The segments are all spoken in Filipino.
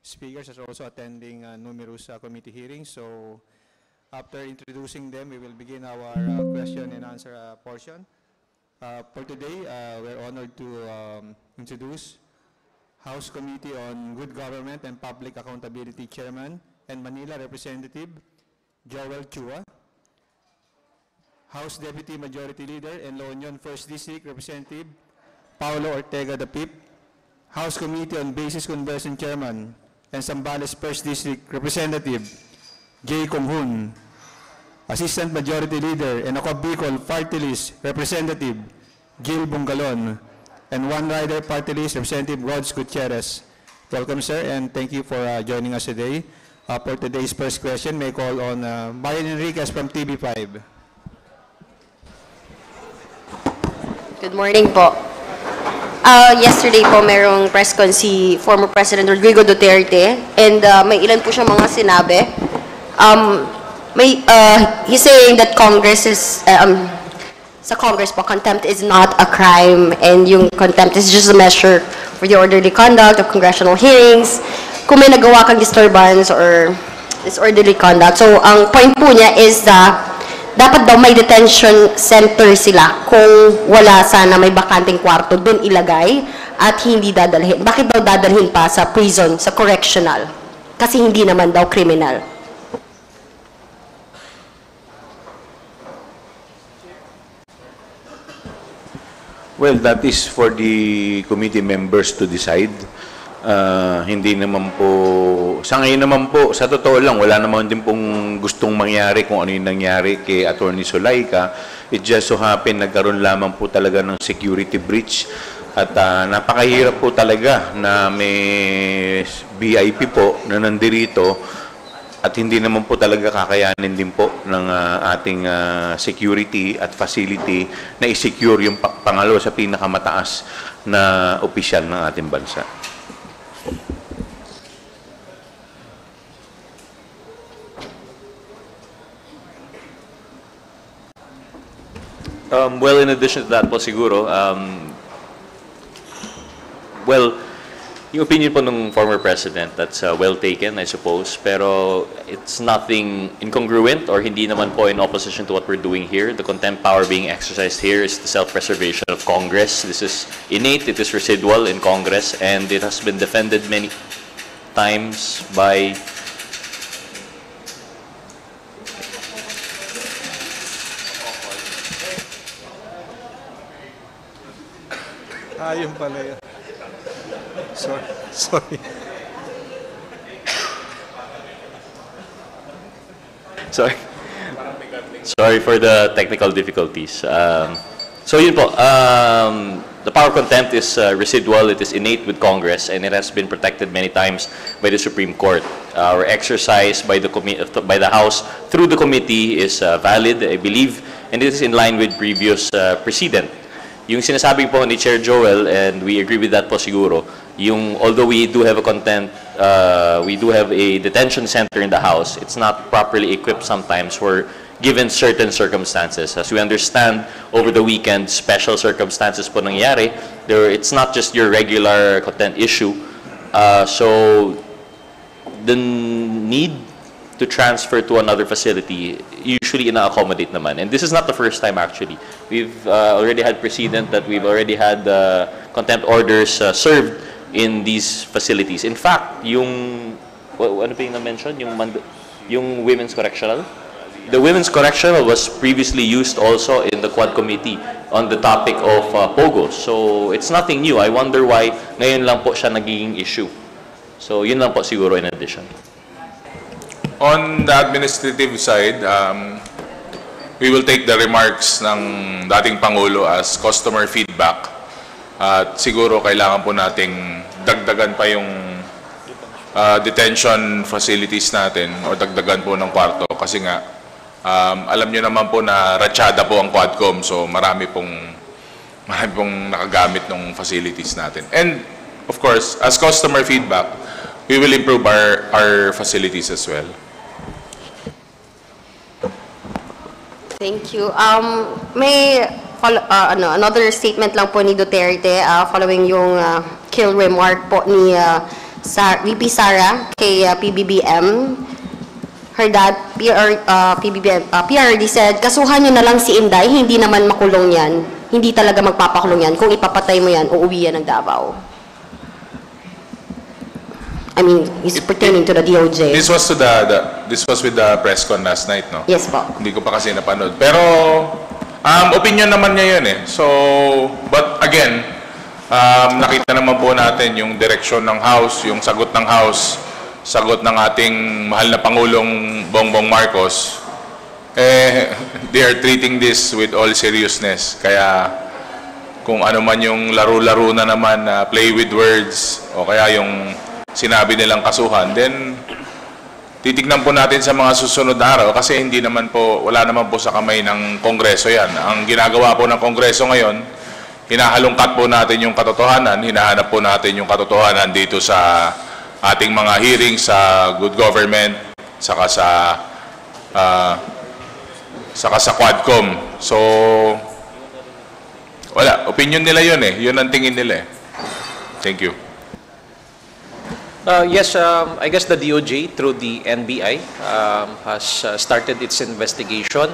speakers are also attending numerous committee hearings. So after introducing them, we will begin our question and answer portion. For today, we're honored to introduce House Committee on Good Government and Public Accountability Chairman and Manila Representative Joel Chua, House Deputy Majority Leader and La Union 1st District Representative Paulo Ortega Dapip, House Committee on Basis Conversion Chairman and Zambales 1st District Representative J. Kumhun, Assistant Majority Leader and Ako Bicol Party List Representative Gil Bungalon, and One Rider Party List Representative Rods Gutierrez. Welcome, sir, and thank you for joining us today. For today's first question, may call on Marian Enriquez from TV5. Good morning po. Yesterday po merong press con si former President Rodrigo Duterte, and may ilan po siyang mga sinabi. He's saying that Congress is, sa Congress po, contempt is not a crime, and yung contempt is just a measure for the orderly conduct of congressional hearings. Kung may nagawa kang disturbance or disorderly conduct. So, ang point po niya is dapat daw may detention center sila kung wala sana may bakanting kwarto, doon ilagay at hindi dadalhin. Bakit daw dadalhin pa sa prison, sa correctional? Kasi hindi naman daw criminal. Well, that is for the committee members to decide. Hindi naman po, sa ngayon naman po, sa totoo lang, wala naman din pong gustong mangyari kung ano yung nangyari kay Atty. Zulaika. It just so happen, nagkaroon lamang po talaga ng security breach. At napakahirap po talaga na may VIP po na nandirito at hindi naman po talaga kakayanin din po ng ating security at facility na i-secure yung pangalawa sa pinakamataas na opisyal ng ating bansa. Well, in addition to that po siguro, well, yung opinion po ng former president, that's well taken, I suppose, pero it's nothing incongruent or hindi naman po in opposition to what we're doing here. The contempt power being exercised here is the self-preservation of Congress. This is innate, it is residual in Congress, and it has been defended many times by Yun pala yun. Sorry. Sorry for the technical difficulties. So yun po, the power of contempt is residual, it is innate with Congress, and it has been protected many times by the Supreme Court. Our exercise by the House through the committee is valid, I believe, and it is in line with previous precedent. Yung sinasabi po ni Chair Joel, and we agree with that po siguro, yung although we do have we do have a detention center in the House, it's not properly equipped sometimes for given certain circumstances. As we understand, over the weekend, special circumstances po nangyari. It's not just your regular content issue. So the need to transfer to another facility usually ina-accommodate naman. And this is not the first time actually. We've already had precedent that we've already had contempt orders served in these facilities. In fact, yung ano pa yung na-mention? Yung Women's Correctional? The Women's Correctional was previously used also in the Quad Committee on the topic of POGO. So it's nothing new. I wonder why ngayon lang po siya nagiging issue. So yun lang po siguro in addition. On the administrative side, we will take the remarks ng dating Pangulo as customer feedback. At siguro kailangan po nating dagdagan pa yung detention facilities natin o dagdagan po ng kwarto kasi nga alam nyo naman po na ratsyada po ang Quadcom, so marami pong nakagamit ng facilities natin. And of course, as customer feedback, we will improve our facilities as well. Thank you. May another statement lang po ni Duterte following yung kill remark po ni VP Sara kay PBBM. Her dad, PRRD said, kasuhan nyo na lang si Inday, hindi naman makulong yan. Hindi talaga magpapakulong yan. Kung ipapatay mo yan, uuwi yan ng Davao. I mean, it's pertaining to the DOJ. This was this was with the press con last night, no? Yes po. Hindi ko pa kasi napanood. Pero opinion naman niya yun eh. So, but again, nakita naman po natin yung direksyon ng House, yung sagot ng House, sagot ng ating mahal na Pangulong Bongbong Marcos. They are treating this with all seriousness. Kaya kung ano man yung laro-laro na naman na play with words o kaya yung sinabi nilang kasuhan, then titignan po natin sa mga susunod na araw kasi hindi naman po, wala naman po sa kamay ng Kongreso yan. Ang ginagawa po ng Kongreso ngayon, hinahalungkat po natin yung katotohanan, hinahanap po natin yung katotohanan dito sa ating mga hearings sa good government, saka sa Quadcom. So, wala. Opinion nila yun eh. Yun ang tingin nila eh. Thank you. Yes, I guess the DOJ through the NBI has started its investigation,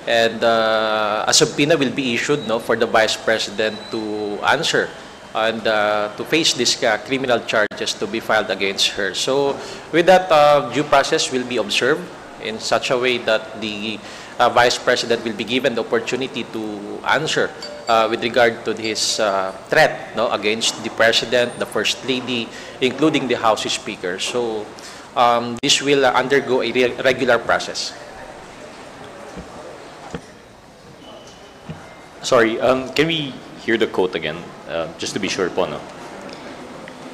and a subpoena will be issued for the Vice President to answer and to face these criminal charges to be filed against her. So with that, due process will be observed in such a way that the Vice President will be given the opportunity to answer with regard to his threat against the President, the First Lady, including the House Speaker. So this will undergo a regular process. Sorry, can we hear the quote again? Just to be sure po, no?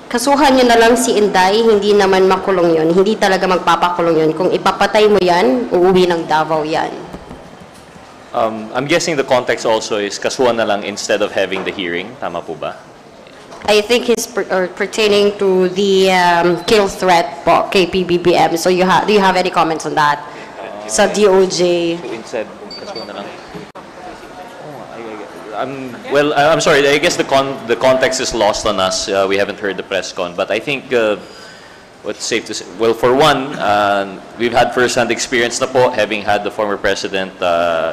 Kasuhan nyo na lang si Inday, hindi naman makulong yun. Hindi talaga magpapakulong yun. Kung ipapatay mo yan, uuwi ng Davao yan. I'm guessing the context also is kasuhan na lang instead of having the hearing. Tama po ba? I think he's pertaining to the kill threat po kay PBBM. So do you have any comments on that? Sa DOJ. So instead, kasuhan na lang. I'm sorry. I guess the context is lost on us. We haven't heard the press con, but I think what's safe to say. Well, for one, we've had first-hand experience na po, having had the former president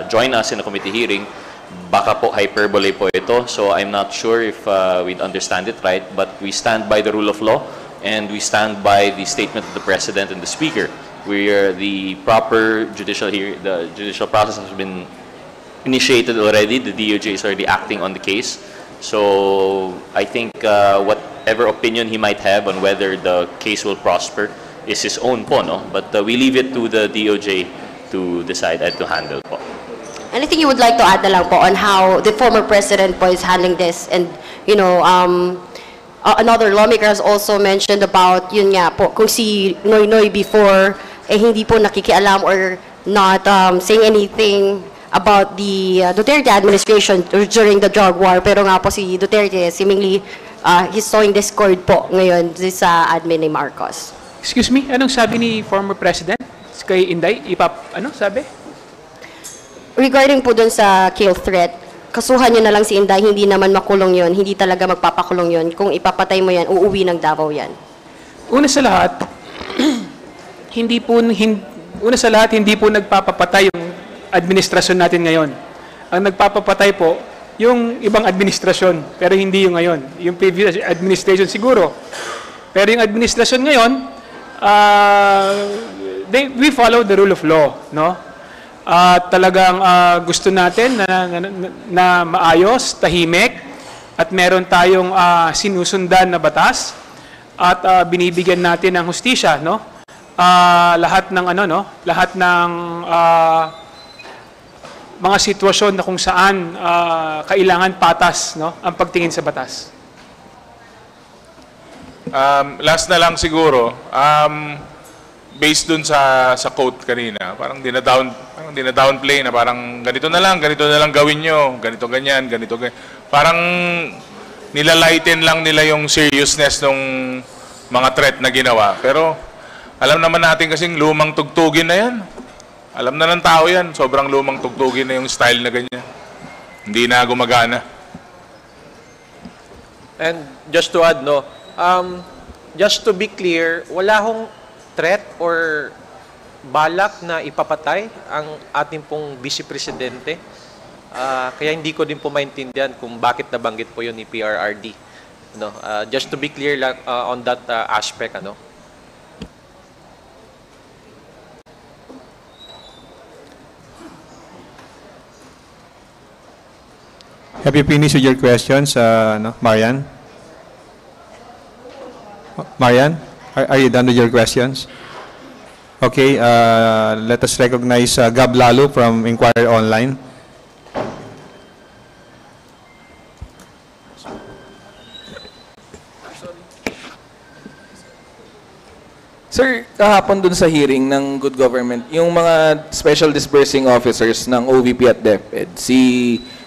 join us in a committee hearing. Baka po hyperbole po ito, so I'm not sure if we'd understand it right. But we stand by the rule of law, and we stand by the statement of the president and the speaker. The proper judicial the judicial process has been initiated already. The DOJ is already acting on the case. So I think whatever opinion he might have on whether the case will prosper is his own po, no? But we leave it to the DOJ to decide and to handle po. Anything you would like to add na lang po on how the former president po is handling this? And, another lawmaker has also mentioned about, yun nga po, kung si Noynoy before, hindi po nakikialam or not saying anything about the Duterte administration during the drug war. Pero nga po si Duterte, seemingly, he's sowing discord po ngayon sa admin ni Marcos. Excuse me, anong sabi ni former president kay Inday? Ano sabi? Regarding po dun sa kill threat, kasuhan nyo na lang si Inday, hindi naman makulong yon, hindi talaga magpapakulong yon. Kung ipapatay mo yan, uuwi ng Davao yan. Una sa lahat, hindi po nagpapapatay yung administrasyon natin ngayon. Ang nagpapapatay po, yung ibang administrasyon, pero hindi yung ngayon. Yung previous administration siguro. Pero yung administrasyon ngayon, we follow the rule of law, no? Talagang gusto natin na maayos, tahimik, at meron tayong sinusundan na batas at binibigyan natin ng hustisya, no? Lahat ng lahat ng mga sitwasyon na kung saan kailangan patas, no, ang pagtingin sa batas. Last na lang siguro, based dun sa quote kanina, parang dina-downplay na parang ganito na lang gawin nyo, ganito ganyan. Parang nilalighten lang nila yung seriousness ng mga threat na ginawa. Pero alam naman natin kasing lumang tugtugin na yan. Alam na ng tao yan, sobrang lumang tugtugin na yung style na ganyan. Hindi na gumagana. And just to add, just to be clear, wala hong threat or balak na ipapatay ang ating pong Vice Presidente. Kaya hindi ko din po maintindihan kung bakit nabanggit po yun ni PRRD. No, just to be clear lang on that aspect, ano. Have you finished with your questions, Marian? Marian, are you done with your questions? Okay, let us recognize Gab Lalo from Inquirer Online. Sir, kahapon dun sa hearing ng Good Government, yung mga special disbursing officers ng OVP at DepEd, si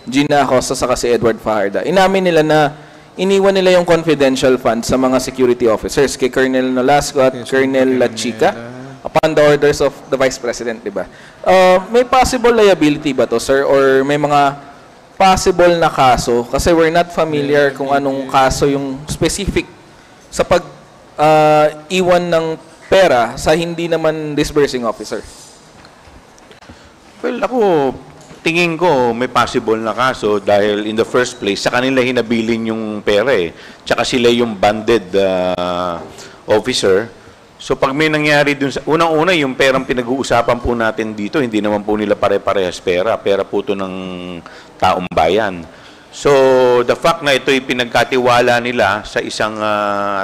Gina Acosta sa si Edward Fajarda, inamin nila na iniwan nila yung confidential funds sa mga security officers, kay Colonel Nolasco at Colonel Lachica, upon the orders of the Vice President, di ba? May possible liability ba to, sir? Or may mga possible na kaso? Kasi we're not familiar kung anong kaso yung specific sa pag-iwan ng pera sa hindi naman disbursing officer. Well, ako, tingin ko may possible na kaso dahil in the first place, sa kanila hinabilin yung pera eh. Tsaka sila yung banded officer. So pag may nangyari dun sa, unang-una yung perang pinag-uusapan po natin dito, hindi naman po nila pare-parehas pera. Pera po ito ng taong bayan. So the fact na ito'y pinagkatiwala nila sa isang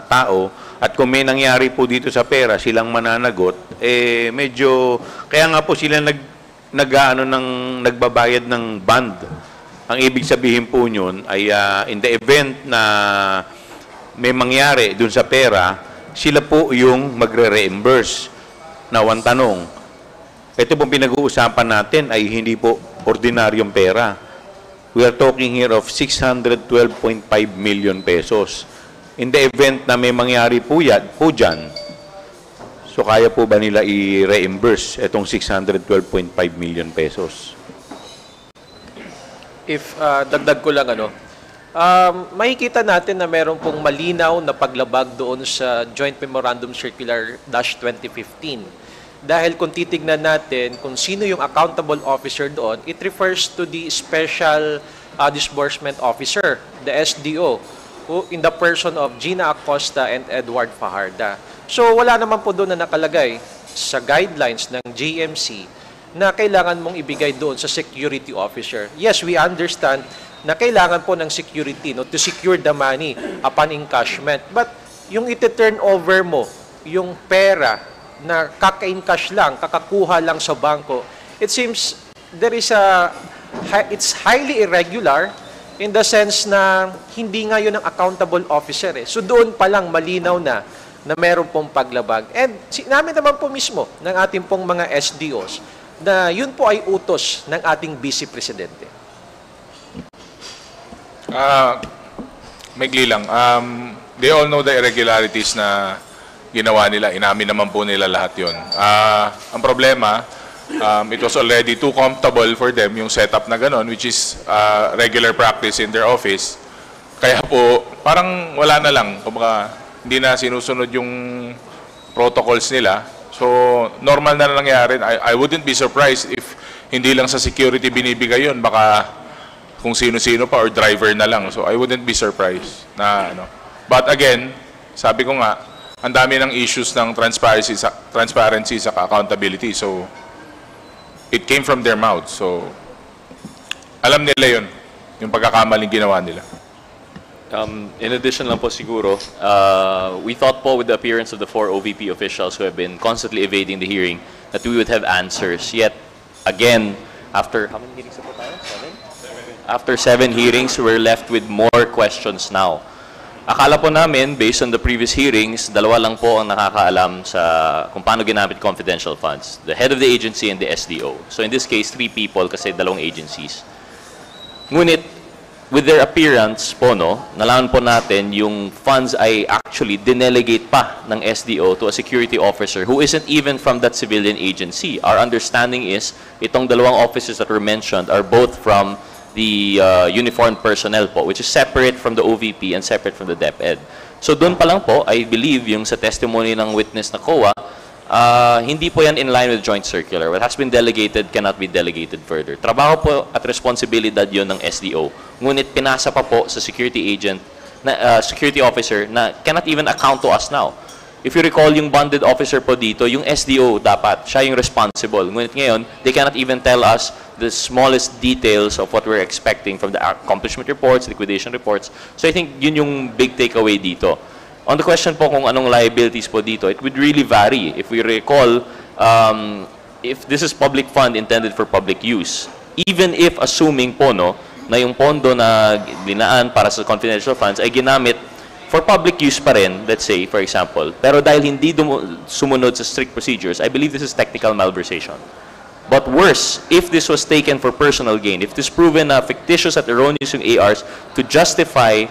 tao, at kung may nangyari po dito sa pera, silang mananagot, eh medyo, kaya nga po sila nagbabayad ng bond. Ang ibig sabihin po yun ay in the event na may mangyari dun sa pera, sila po yung magre-reimburse. Now, ang tanong, ito pong pinag-uusapan natin ay hindi po ordinaryong pera. We are talking here of 612.5 million pesos. In the event na may mangyari po dyan, so kaya po ba nila i-reimburse itong 612.5 million pesos? If dagdag ko lang, ano, makikita natin na meron pong malinaw na paglabag doon sa Joint Memorandum Circular -2015. Dahil kung titignan natin kung sino yung accountable officer doon, it refers to the Special Disbursement Officer, the SDO, who in the person of Gina Acosta and Edward Fajarda. So wala naman po doon na nakalagay sa guidelines ng JMC na kailangan mong ibigay doon sa security officer. Yes, we understand na kailangan po ng security, no, to secure the money upon encashment. But yung iti-turn over mo, yung pera na kaka-encash lang, kakakuha lang sa bangko, it seems there is it's highly irregular in the sense na hindi nga yun ang accountable officer. So doon pa lang malinaw na meron pong paglabag. And namin naman po mismo ng ating pong mga SDOs na yun po ay utos ng ating Vice Presidente. Maigli lang. They all know the irregularities na ginawa nila. Inamin naman po nila lahat yun. Ang problema, it was already too comfortable for them yung setup na gano'n, which is regular practice in their office. Kaya po, parang wala na lang. Kumbaga, hindi na sinusunod yung protocols nila. So, normal na nangyari. I wouldn't be surprised if hindi lang sa security binibigay yun. Baka kung sino-sino pa or driver na lang. So, I wouldn't be surprised na ano. But again, sabi ko nga, ang dami ng issues ng transparency sa accountability. So, it came from their mouth. So, alam nila yun, yung pagkakamaling ginawa nila. In addition lang po siguro, we thought po with the appearance of the 4 OVP officials who have been constantly evading the hearing that we would have answers. Yet, again, after, how many hearings po tayo? 7? After 7 hearings, we're left with more questions now. Akala po namin, based on the previous hearings, 2 lang po ang nakakaalam sa kung paano ginamit confidential funds. The head of the agency and the SDO. So in this case, 3 people kasi 2 agencies. Ngunit, with their appearance po, no, nalaman po natin yung funds ay actually delegate pa ng SDO to a security officer who isn't even from that civilian agency. Our understanding is, itong 2 officers that were mentioned are both from the uniformed personnel po, which is separate from the OVP and separate from the DepEd. So doon pa lang po, I believe yung sa testimony ng witness na COA, hindi po yan in line with joint circular. What has been delegated cannot be delegated further. Trabaho po at responsibilidad yon ng SDO. Ngunit pinasa pa po sa security agent, security officer na cannot even account to us now. If you recall, yung bonded officer po dito, yung SDO dapat, siya yung responsible. Ngunit ngayon, they cannot even tell us the smallest details of what we're expecting from the accomplishment reports, liquidation reports. So I think yun yung big takeaway dito. On the question po kung anong liabilities po dito, it would really vary. If we recall, if this is public fund intended for public use, even if assuming po no, na yung pondo na dinaan para sa confidential funds ay ginamit for public use pa rin, let's say, for example, pero dahil hindi sumunod sa strict procedures, I believe this is technical malversation. But worse, if this was taken for personal gain, if this proven fictitious at erroneous yung ARs to justify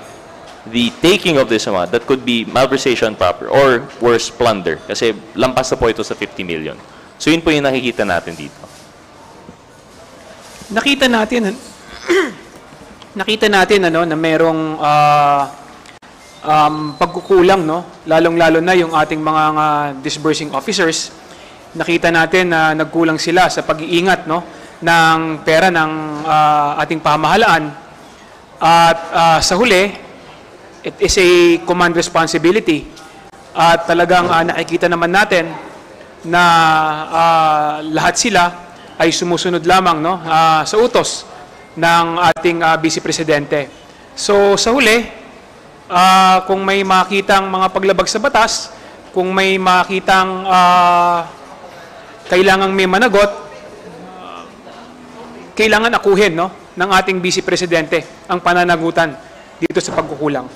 the taking of this amount, that could be malversation proper or worse, plunder. Kasi lampas na po ito sa 50 million. So yun po yung nakikita natin dito. Nakita natin ano, na merong pagkukulang, no? Lalong-lalo na yung ating mga disbursing officers. Nakita natin na nagkulang sila sa pag-iingat, no, ng pera ng ating pamahalaan. At sa huli, it is a command responsibility. At talagang nakikita naman natin na lahat sila ay sumusunod lamang, no, sa utos ng ating Vice Presidente. So sa huli, kung may makitang mga paglabag sa batas, kung may makitang kailangang may managot, kailangan akuhin, no, ng ating Vice Presidente ang pananagutan dito sa pagkukulang.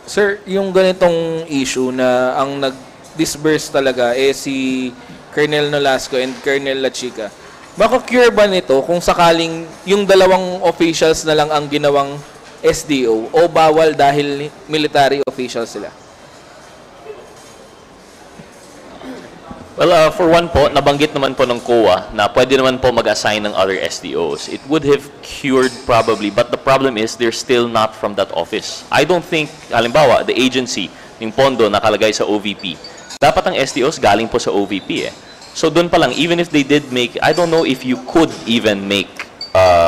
Sir, yung ganitong issue na ang nag-disburse talaga si Colonel Nolasco and Colonel Lachica, mako-cure ba nito kung sakaling yung dalawang officials na lang ang ginawang SDO o bawal dahil military officials sila? Well, for one po, nabanggit naman po ng COA na pwede naman po mag-assign ng other SDOs. It would have cured probably, but the problem is they're still not from that office. I don't think, halimbawa, the agency, yung pondo nakalagay sa OVP, dapat ang SDOs galing po sa OVP eh. So doon pa lang, even if they did make, I don't know if you could even make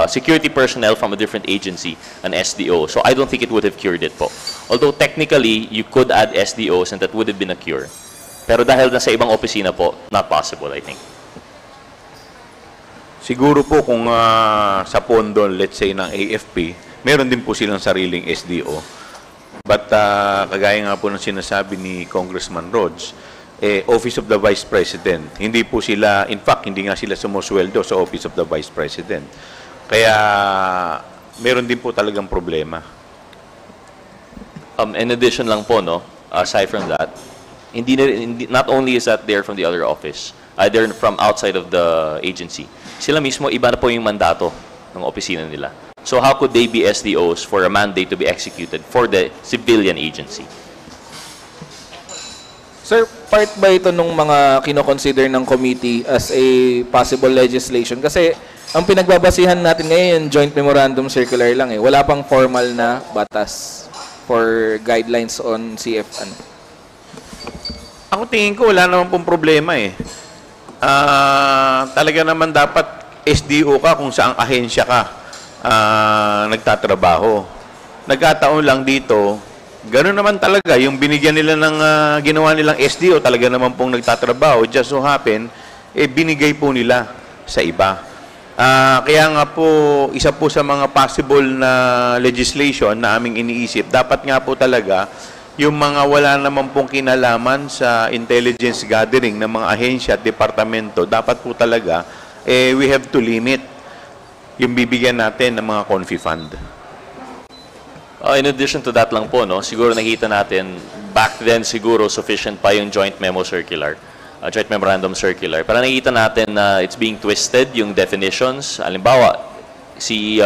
security personnel from a different agency an SDO. So I don't think it would have cured it po. Although technically, you could add SDOs and that would have been a cure. Pero dahil nasa ibang opisina po, not possible, I think. Siguro po kung sa pondo, let's say, ng AFP, meron din po silang sariling SDO. But kagaya nga po ng sinasabi ni Congressman Rhodes, Office of the Vice President. Hindi po sila, in fact, hindi nga sila sumusweldo sa Office of the Vice President. Kaya meron din po talagang problema. In addition lang po, no, aside from that, not only is that they're from the other office, they're from outside of the agency. Sila mismo, iba na po yung mandato ng opisina nila. So how could they be SDOs for a mandate to be executed for the civilian agency? Sir, part ba ito nung mga kinoconsider ng committee as a possible legislation? Kasi ang pinagbabasihan natin ngayon, joint memorandum circular lang eh. Wala pang formal na batas for guidelines on CF. Ako tingin ko wala naman pong problema eh. Talaga naman dapat SDO ka kung saang ahensya ka nagtatrabaho. Nagkataon lang dito, gano'n naman talaga, yung binigyan nila ng ginawa nilang SDO, talaga naman pong nagtatrabaho, just so happen, binigay po nila sa iba. Kaya nga po, isa po sa mga possible na legislation na aming iniisip, dapat nga po talaga, yung mga wala naman pong kinalaman sa intelligence gathering ng mga ahensya at departamento, dapat po talaga, we have to limit yung bibigyan natin ng mga confi fund. In addition to that lang po, no, siguro nakita natin, back then siguro sufficient pa yung joint memo circular, joint memorandum circular. Pero nakita natin na it's being twisted, yung definitions. Halimbawa, si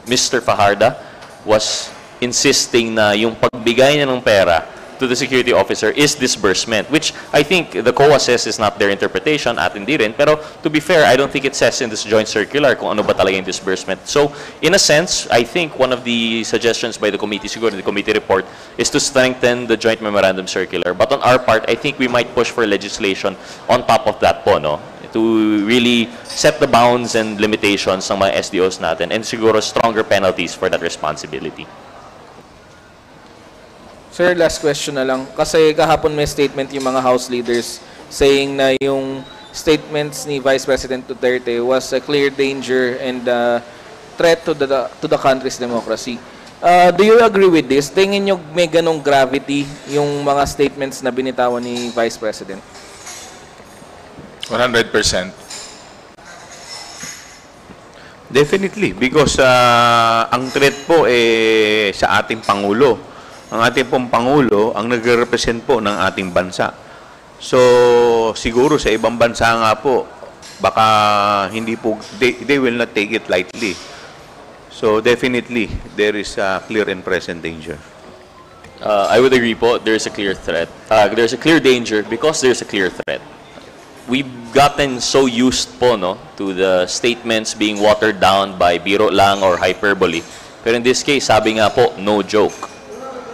Mr. Fajarda was insisting na yung pagbigay niya ng pera to the security officer is disbursement, which I think the COA says is not their interpretation at hindi rin. Pero to be fair, I don't think it says in this joint circular kung ano ba talaga yung disbursement. So, in a sense, I think one of the suggestions by the committee, siguro the committee report, is to strengthen the joint memorandum circular. But on our part, I think we might push for legislation on top of that po, no? To really set the bounds and limitations ng mga SDOs natin and siguro stronger penalties for that responsibility. Sir, last question na lang. Kasi kahapon may statement yung mga House leaders saying na yung statements ni Vice President Duterte was a clear danger and threat to the country's democracy. Do you agree with this? Tingin nyo may ganong gravity yung mga statements na binitawan ni Vice President? 100%. Definitely, because ang threat po sa ating Pangulo. Ang ating pong Pangulo ang nagre-represent po ng ating bansa. So, siguro sa ibang bansa nga po, baka hindi po, they will not take it lightly. So, definitely, there is a clear and present danger. I would agree po, there is a clear threat. There's a clear danger because there's a clear threat. We've gotten so used po, no, to the statements being watered down by biro lang or hyperbole. Pero in this case, sabi nga po, no joke.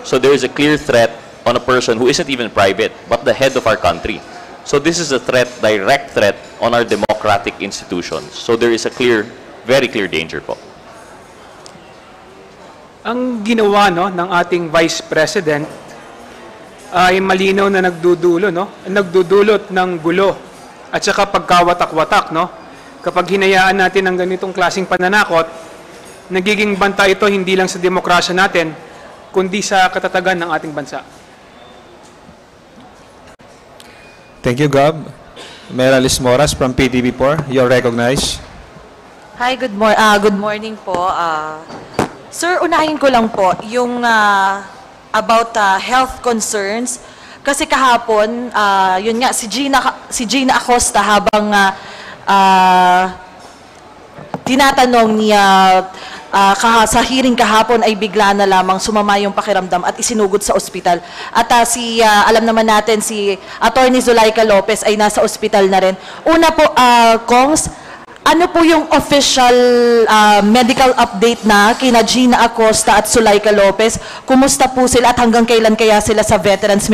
So there is a clear threat on a person who isn't even private, but the head of our country. So this is a threat, direct threat on our democratic institutions. So there is a clear, very clear danger po. Ang ginawa no ng ating Vice President ay malinaw na nagdudulot ng gulo at saka pagkawatak-watak, no? Kapag hinayaan natin ang ganitong klaseng pananakot, nagiging banta ito hindi lang sa demokrasya natin, kundi sa katatagan ng ating bansa. Thank you, Gov. Mayor Alice Moras from PTV4, you're recognized. Hi, good morning po. Sir, unahin ko lang po yung about health concerns. Kasi kahapon, yun nga, si Gina Acosta habang tinatanong niya sa hearing kahapon ay bigla na lamang sumama yung pakiramdam at isinugod sa ospital. At alam naman natin si Attorney Zulaika Lopez ay nasa ospital na rin. Una po, Kongs, ano po yung official medical update na kina Gina Acosta at Zulaika Lopez? Kumusta po sila at hanggang kailan kaya sila sa Veterans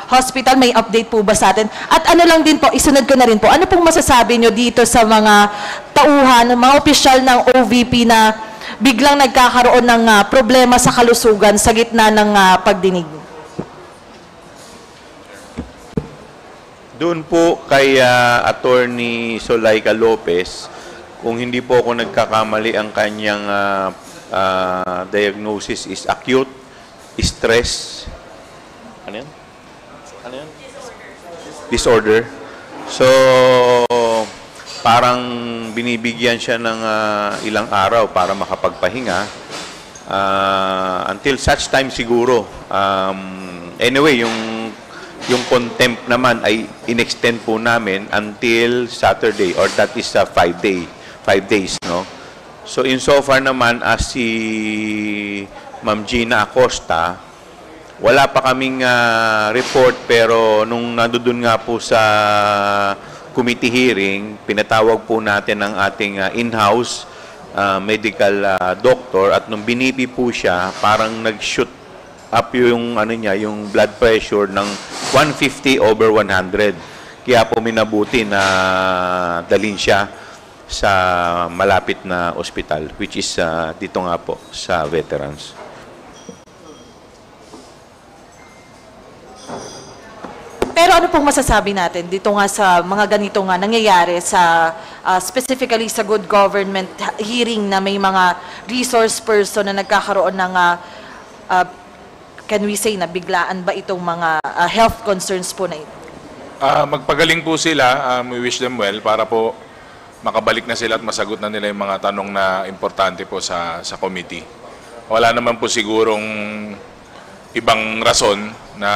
Hospital? May update po ba sa atin? At ano lang din po, isunod ko na rin po, ano pong masasabi nyo dito sa mga tauhan, mga opisyal ng OVP na biglang nagkakaroon ng problema sa kalusugan sa gitna ng pagdinig? Doon po kay Attorney Zulaika Lopez, kung hindi po ako nagkakamali, ang kanyang diagnosis is acute stress. Ano yan? Ano yan? Disorder. So, parang binibigyan siya ng ilang araw para makapagpahinga. Until such time siguro. Anyway, yung contempt naman ay in-extend po namin until Saturday, or that is 5 days, no? So insofar naman as si Ma'am Gina Acosta, wala pa kaming report, pero nung nandoon nga po sa committee hearing, pinatawag po natin ang ating in-house medical doctor, at nung binipi po siya, parang nag-shoot up yung yung blood pressure ng 150/100. Kaya po minabuti na dalhin siya sa malapit na ospital, which is dito nga po sa Veterans. Pero ano pong masasabi natin dito nga sa mga ganito nga nangyayari sa specifically sa good government hearing na may mga resource person na nagkakaroon ng can we say na biglaan ba itong mga health concerns po na ito? Magpagaling po sila. We wish them well para po makabalik na sila at masagot na nila yung mga tanong na importante po sa committee. Wala naman po sigurong ibang rason na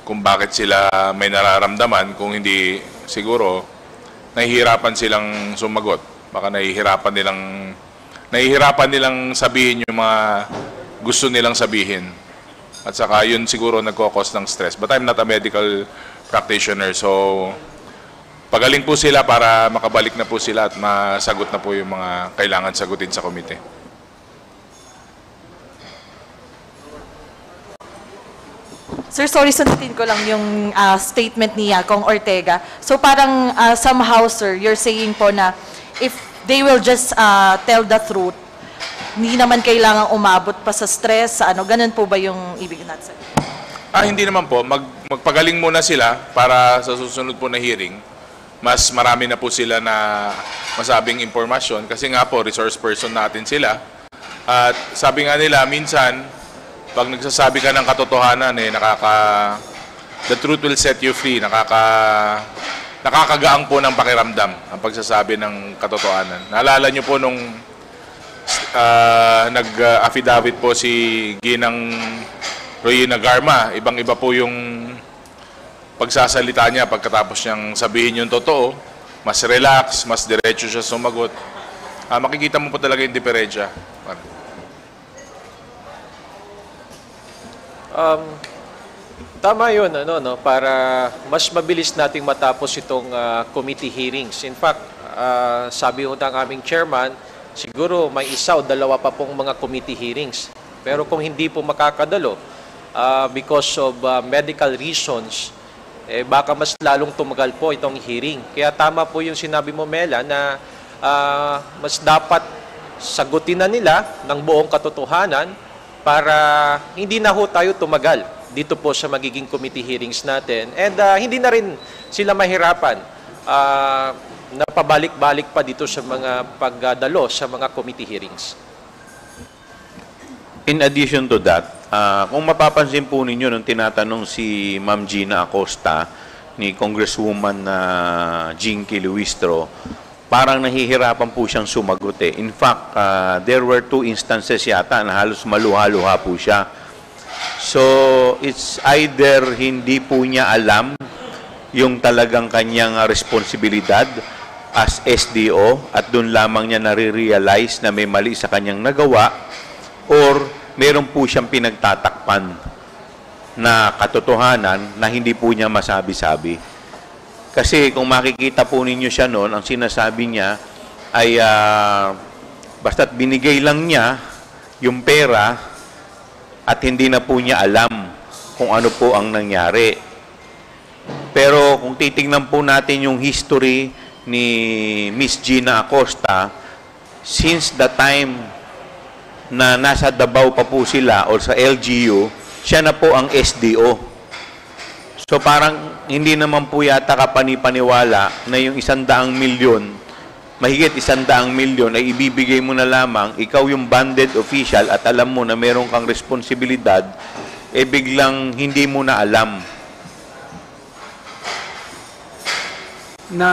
kung bakit sila may nararamdaman, kung hindi siguro nahihirapan silang sumagot. Baka nahihirapan nilang sabihin yung mga gusto nilang sabihin. At saka yun siguro nagkakos ng stress. But I'm not a medical practitioner, so pagaling po sila para makabalik na po sila at masagot na po yung mga kailangan sagutin sa komite. Sir, sorry, sundin ko lang yung statement ni Kong Ortega. So parang somehow, sir, you're saying po na if they will just tell the truth, hindi naman kailangang umabot pa sa stress, sa ano, ganun po ba yung ibig natin? Hindi naman po. Magpagaling muna sila para sa susunod po na hearing, mas marami na po sila na masabing impormasyon kasi nga po, resource person natin sila. At sabi nga nila, minsan, pag nagsasabi ka ng katotohanan, the truth will set you free. Nakakagaang po ng pakiramdam ang pagsasabi ng katotohanan. Naalala nyo po nung nag-affidavit po si Ginang Royina Garma, ibang-iba po yung pagsasalita niya pagkatapos niyang sabihin yung totoo, mas relax, mas diretso siya sumagot. Makikita mo po talaga yung diferensya. Tama yun, para mas mabilis nating matapos itong committee hearings. In fact, sabi ho ng aming chairman, siguro may isa o dalawa pa pong mga committee hearings. Pero kung hindi po makakadalo, because of medical reasons, baka mas lalong tumagal po itong hearing. Kaya tama po yung sinabi mo, Mela, na mas dapat sagutin na nila ng buong katotohanan para hindi na ho tayo tumagal dito po sa magiging committee hearings natin. And hindi na rin sila mahirapan na pabalik-balik pa dito sa mga pagdalo sa mga committee hearings. In addition to that, kung mapapansin po ninyo nung tinatanong si Ma'am Gina Acosta ni Congresswoman Jinky Luistro, parang nahihirapan po siyang sumagot eh. In fact, there were 2 instances yata na halos maluha-luha po siya. So, it's either hindi po niya alam yung talagang kanyang responsibilidad as SDO at doon lamang niya nare-realize na may mali sa kanyang nagawa, or meron po siyang pinagtatakpan na katotohanan na hindi po niya masabi-sabi. Kasi kung makikita po ninyo siya noon, ang sinasabi niya ay basta't binigay lang niya yung pera at hindi na po niya alam kung ano po ang nangyari. Pero kung titingnan po natin yung history ni Miss Gina Acosta, since the time na nasa Davao pa po sila o sa LGU, siya na po ang SDO. So parang hindi naman po yata kapani-paniwala na yung 100 milyon, mahigit 100 milyon ay ibibigay mo na lamang, ikaw yung banded official at alam mo na meron kang responsibilidad, biglang hindi mo na alam. Na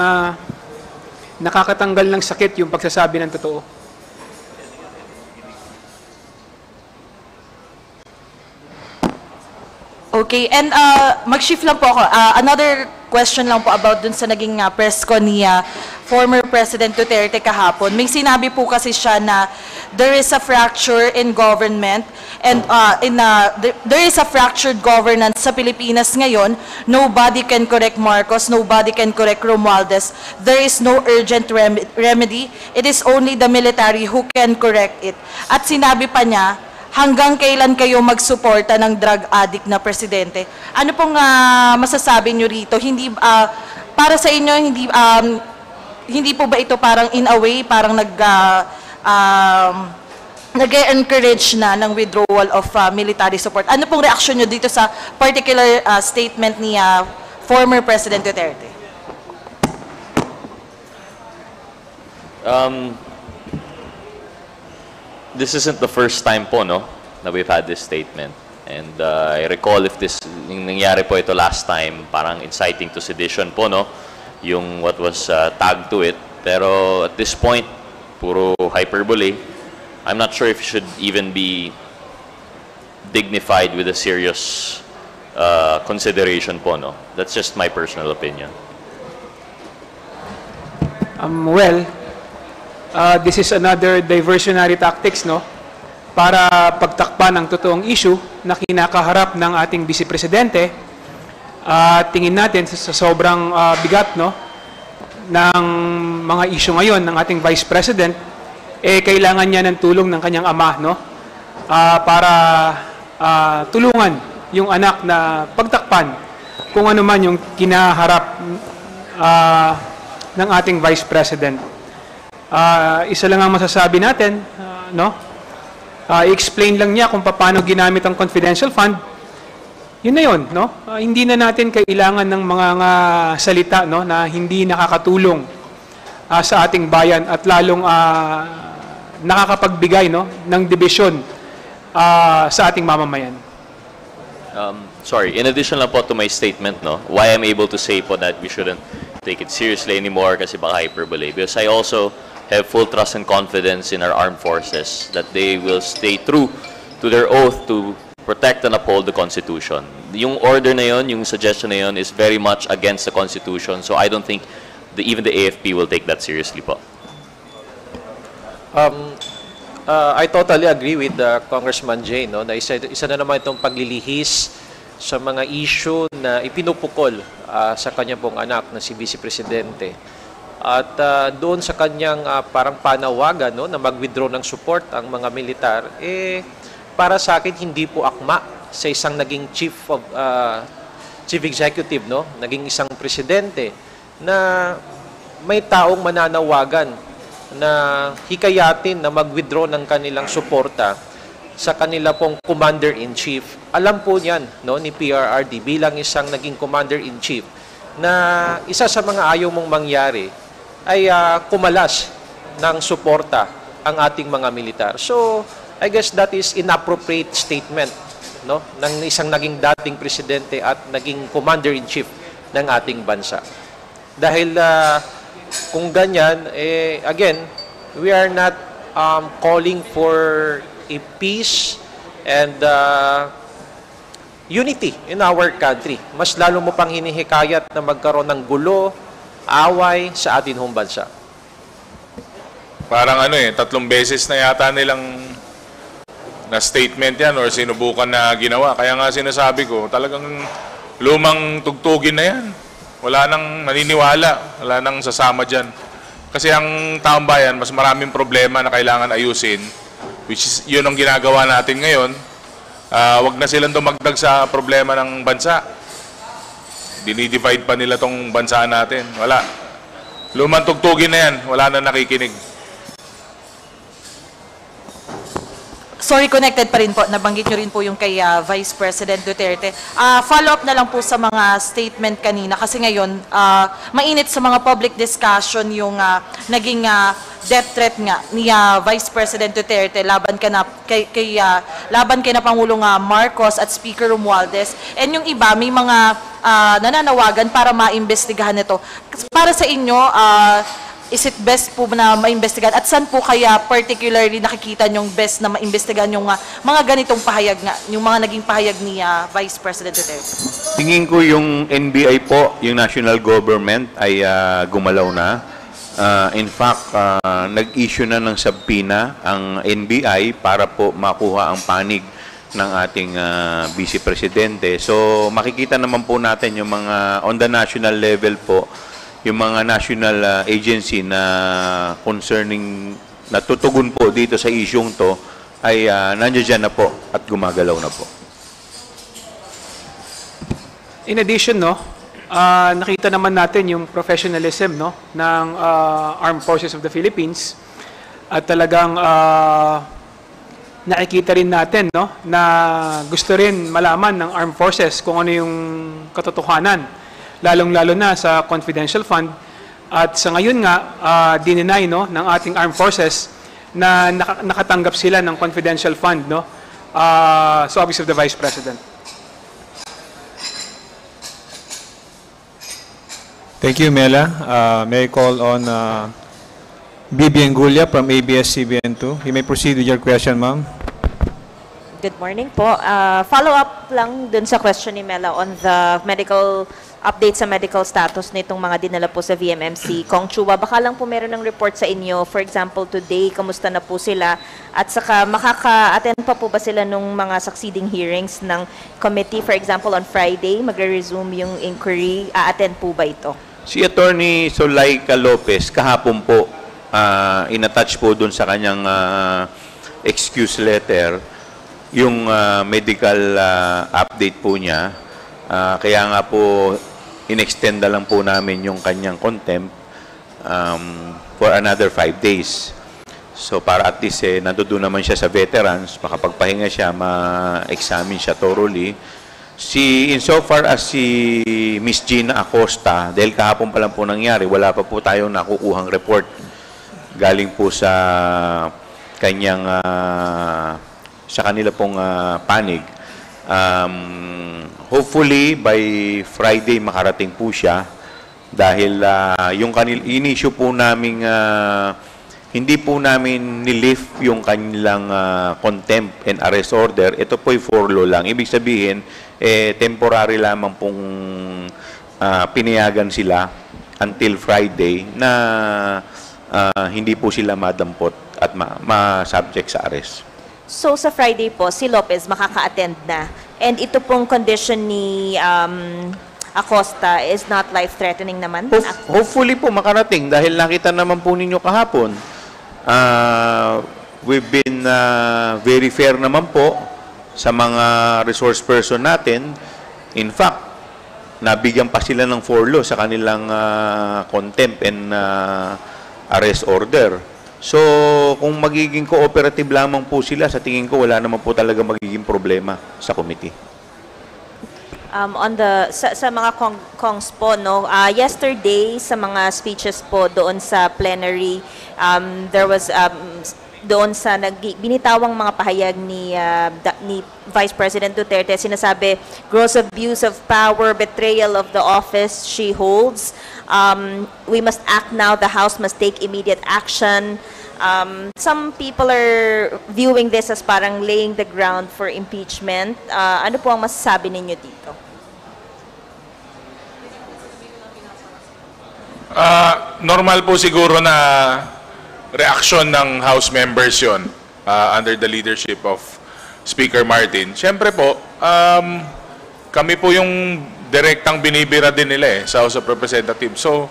nakakatanggal ng sakit yung pagsasabi ng totoo. Okay, and mag-shift lang po ako. Another question lang po about dun sa naging press con ni former President Duterte kahapon. May sinabi po kasi siya na there is a fracture in government and there is a fractured governance sa Pilipinas ngayon. Nobody can correct Marcos, nobody can correct Romualdez. There is no urgent remedy. It is only the military who can correct it. At sinabi pa niya, hanggang kailan kayo magsuporta ng drug addict na presidente? Ano pong masasabi nyo rito? Hindi, para sa inyo, hindi po ba ito parang in a way, parang nag-encourage na ng withdrawal of military support? Ano pong reaksyon nyo dito sa particular statement ni former President Duterte? This isn't the first time po, no, na we've had this statement. And I recall if this, nangyari po ito last time, parang inciting to sedition po, no, yung what was tagged to it. Pero at this point, puro hyperbole. I'm not sure if it should even be dignified with a serious consideration po, no. That's just my personal opinion. Well, this is another diversionary tactics, no? para pagtakpan ang totoong issue na kinakaharap ng ating Vice Presidente. Tingin natin sa sobrang bigat, no, ng mga issue ngayon ng ating Vice President, kailangan niya ng tulong ng kanyang ama, no, para tulungan yung anak na pagtakpan kung ano man yung kinaharap ng ating Vice President. Isa lang ang masasabi natin, no? I-explain lang niya kung paano ginamit ang confidential fund. Yun na yun, no? Hindi na natin kailangan ng mga salita, no, na hindi nakakatulong sa ating bayan at lalong nakakapagbigay, no, ng dibisyon sa ating mamamayan. Sorry, in addition lang po to my statement, no, why I'm able to say po that we shouldn't take it seriously anymore kasi baka hyperbole. Because I also have full trust and confidence in our armed forces that they will stay true to their oath to protect and uphold the Constitution. Yung order na yun, yung suggestion na yun is very much against the Constitution. So I don't think even the AFP will take that seriously po. I totally agree with Congressman Jay, no, na isa na naman itong paglilihis sa mga issue na ipinupukol sa kanyang pong anak na si Vice Presidente. At doon sa kanyang parang panawagan, no, na mag-withdraw ng support ang mga militar, para sa akin hindi po akma sa isang naging chief executive, no, naging isang presidente na may taong mananawagan na hikayatin na mag-withdraw ng kanilang suporta sa kanila pong commander-in-chief. Alam po niyan, no, ni PRRD bilang isang naging commander-in-chief na isa sa mga ayaw mong mangyari ay kumalas ng suporta ang ating mga militar. So, I guess that is inappropriate statement, no, ng isang naging dating presidente at naging commander-in-chief ng ating bansa. Dahil kung ganyan, again, we are not calling for a peace and unity in our country. Mas lalo mo pang hinihikayat na magkaroon ng gulo, away sa atin hong bansa. Parang 3 beses na yata nilang na statement yan or sinubukan na ginawa. Kaya nga sinasabi ko, talagang lumang tugtugin na yan. Wala nang naniniwala, wala nang sasama dyan. Kasi ang taong bayan, mas maraming problema na kailangan ayusin, which is yun ang ginagawa natin ngayon. Wag na silang dumagdag sa problema ng bansa. Dinidivide pa nila tong bansa natin. Wala. Lumang tugtugin na yan, wala na nakikinig. Sorry, connected pa rin po. Nabanggit nyo rin po yung kay Vice President Duterte. Follow-up na lang po sa mga statement kanina kasi ngayon, mainit sa mga public discussion yung naging death threat nga ni Vice President Duterte laban kay na Pangulong Marcos at Speaker Romualdez. And yung iba, may mga nananawagan para maimbestigahan ito. Para sa inyo, is it best po na maimbestigahan? At saan po kaya particularly nakikita nyong best na maimbestigahan yung mga ganitong pahayag nga, yung mga naging pahayag ni Vice President Duterte? Tingin ko yung NBI po, yung national government ay gumalaw na. In fact, nag-issue na ng subpoena ang NBI para po makuha ang panig ng ating Vice Presidente. So makikita naman po natin yung mga on the national level po, yung mga national agency na concerning natutugon po dito sa isyong to ay nandiyan na po at gumagalaw na po. In addition, no, nakita naman natin yung professionalism, no, ng Armed Forces of the Philippines at talagang nakikita rin natin, no, na gusto rin malaman ng Armed Forces kung ano yung katotohanan, lalong-lalo na sa confidential fund. At sa ngayon nga, dininay, no, ng ating armed forces na nakatanggap sila ng confidential fund, no, sa Office of the Vice President. Thank you, Mela. May I call on Bibi Angulia from ABS-CBN2. You may proceed with your question, ma'am. Good morning po. Follow up lang dun sa question ni Mela on the medical update sa medical status nitong mga dinala po sa VMMC. Kong Chua, baka lang po meron ng report sa inyo, for example, today, kamusta na po sila? At saka, makaka-attend pa po ba sila nung mga succeeding hearings ng committee? For example, on Friday, magre-resume yung inquiry. A-attend po ba ito? Si Attorney Zulaika Lopez, kahapon po, in-attach po dun sa kanyang excuse letter, yung medical update po niya. Kaya nga po, in-extend na lang po namin yung kanyang contempt for another 5 days. So, para at least, nandoon naman siya sa veterans, makapagpahinga siya, ma-examine siya thoroughly. Insofar as si Miss Gina Acosta, dahil kahapon pa lang po nangyari, wala pa po tayong nakukuhang report galing po sa kanyang sa kanila pong panig. Hopefully, by Friday, makarating po siya dahil yung in-issue po namin, hindi po namin nilift yung kanilang contempt and arrest order. Ito po'y forlo lang. Ibig sabihin, temporary lamang pong pinayagan sila until Friday na hindi po sila madampot at ma-subject sa arrest. So, sa Friday po, si Lopez makaka-attend na. And ito pong condition ni Acosta is not life-threatening naman? Hopefully po makarating dahil nakita naman po ninyo kahapon. We've been very fair naman po sa mga resource person natin. In fact, nabigyan pa sila ng forlo sa kanilang contempt and arrest order. So, kung magiging cooperative lamang po sila, sa tingin ko wala naman po talaga magiging problema sa committee. Sa mga kongs po, no, yesterday sa mga speeches po doon sa plenary, there was doon sa binitawang mga pahayag ni Vice President Duterte, sinasabi, gross abuse of power, betrayal of the office she holds. We must act now. The House must take immediate action. Some people are viewing this as parang laying the ground for impeachment. Ano po ang masasabi ninyo dito? Normal po siguro na reaksyon ng House members yun under the leadership of Speaker Martin. Siyempre po, kami po yung direktang binibira din nila sa House of Representatives. So,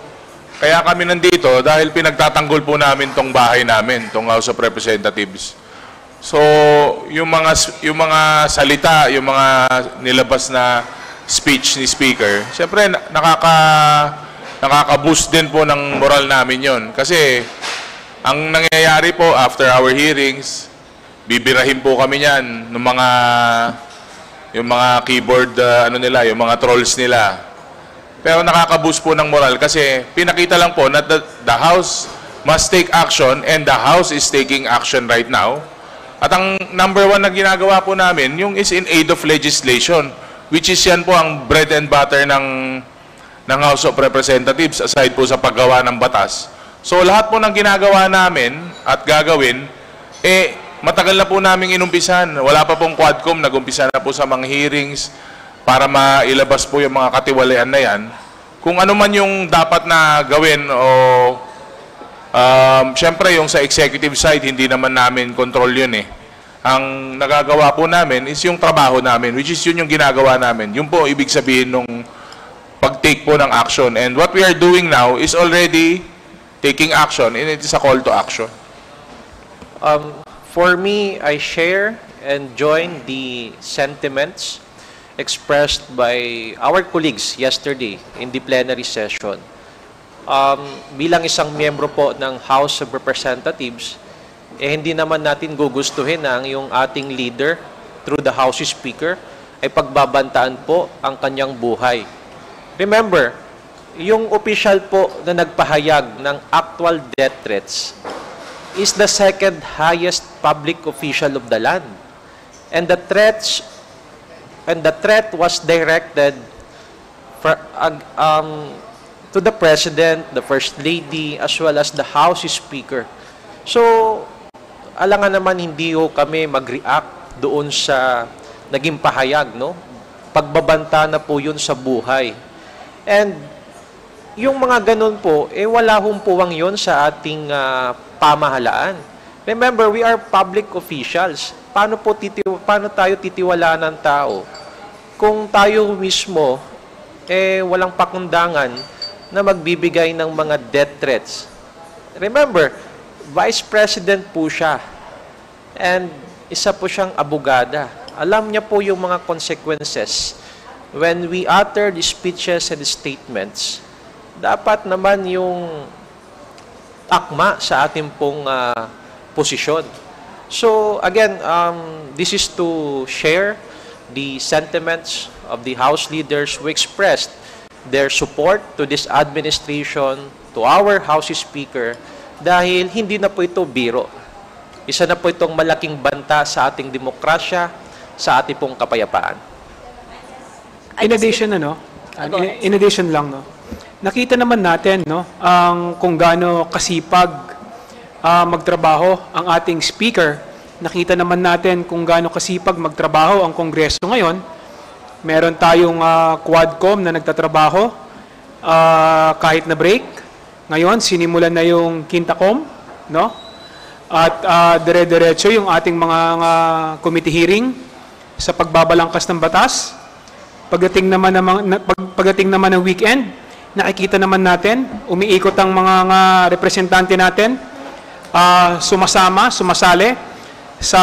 kaya kami nandito dahil pinagtatanggol po namin tong bahay namin, tong House of Representatives. So, yung mga salita, yung mga nilabas na speech ni Speaker, siyempre nakaka-boost din po ng moral namin yon. Kasi ang nangyayari po after our hearings, bibirahin po kami niyan ng yung mga keyboard yung mga trolls nila. Pero nakaka-boost po ng moral kasi pinakita lang po na the House must take action and the House is taking action right now. At ang number one na ginagawa po namin, yung is in aid of legislation, which is yan po ang bread and butter ng House of Representatives aside po sa paggawa ng batas. So lahat po ng ginagawa namin at gagawin, matagal na po namin inumpisan. Wala pa pong Quadcom, nag-umpisa na po sa mga hearings para mailabas po yung mga katiwalian na yan. Kung ano man yung dapat na gawin o syempre yung sa executive side, hindi naman namin control yun Ang nagagawa po namin is yung trabaho namin, which is yun yung ginagawa namin. Yun po ibig sabihin nung pag-take po ng action. And what we are doing now is already taking action and it is a call to action. For me, I share and join the sentiments expressed by our colleagues yesterday in the plenary session. Bilang isang miyembro po ng House of Representatives, hindi naman natin gugustuhin ang yung ating leader through the House Speaker ay pagbabantaan po ang kanyang buhay. Remember, yung official po na nagpahayag ng actual death threats is the second highest public official of the land. And the threat was directed to the President, the First Lady, as well as the House Speaker. So, alangan naman hindi kami mag-react doon sa naging pahayag, no? Pagbabanta na po yun sa buhay. And yung mga ganun po, wala hong puwang yon sa ating pamahalaan. Remember, we are public officials. Paano tayo titiwalaan ng tao kung tayo mismo walang pakundangan na magbibigay ng mga death threats? Remember, Vice President po siya. And isa po siyang abogada. Alam niya po yung mga consequences. When we utter the speeches and the statements, dapat naman yung akma sa ating pong posisyon. So, again, this is to share the sentiments of the House leaders who expressed their support to this administration, to our House Speaker, dahil hindi na po ito biro. Isa na po itong malaking banta sa ating demokrasya, sa ating pong kapayapaan. In addition, in addition lang, nakita naman natin, kung gaano kasipag magtrabaho ang ating speaker. Nakita naman natin kung gaano kasipag magtrabaho ang Kongreso ngayon. Meron tayong Quadcom na nagtatrabaho kahit na break. Ngayon, sinimulan na yung Quintacom, At dire-diretso yung ating mga committee hearing sa pagbabalangkas ng batas. Pagdating naman ng weekend, nakikita naman natin, umiikot ang mga representante natin, sumasali sa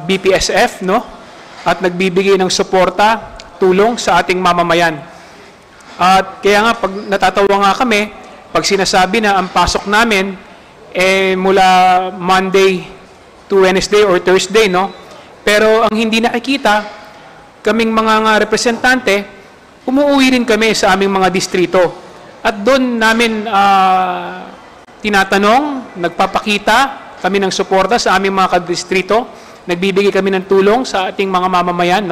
BPSF, at nagbibigay ng suporta, tulong sa ating mamamayan. At kaya nga, pag natatawa nga kami, pag sinasabi na ang pasok namin mula Monday to Wednesday or Thursday, pero ang hindi nakikita, kaming mga representante, umuwi rin kami sa aming mga distrito. At doon namin tinatanong, nagpapakita kami ng suporta sa aming mga kadistrito, nagbibigay kami ng tulong sa ating mga mamamayan.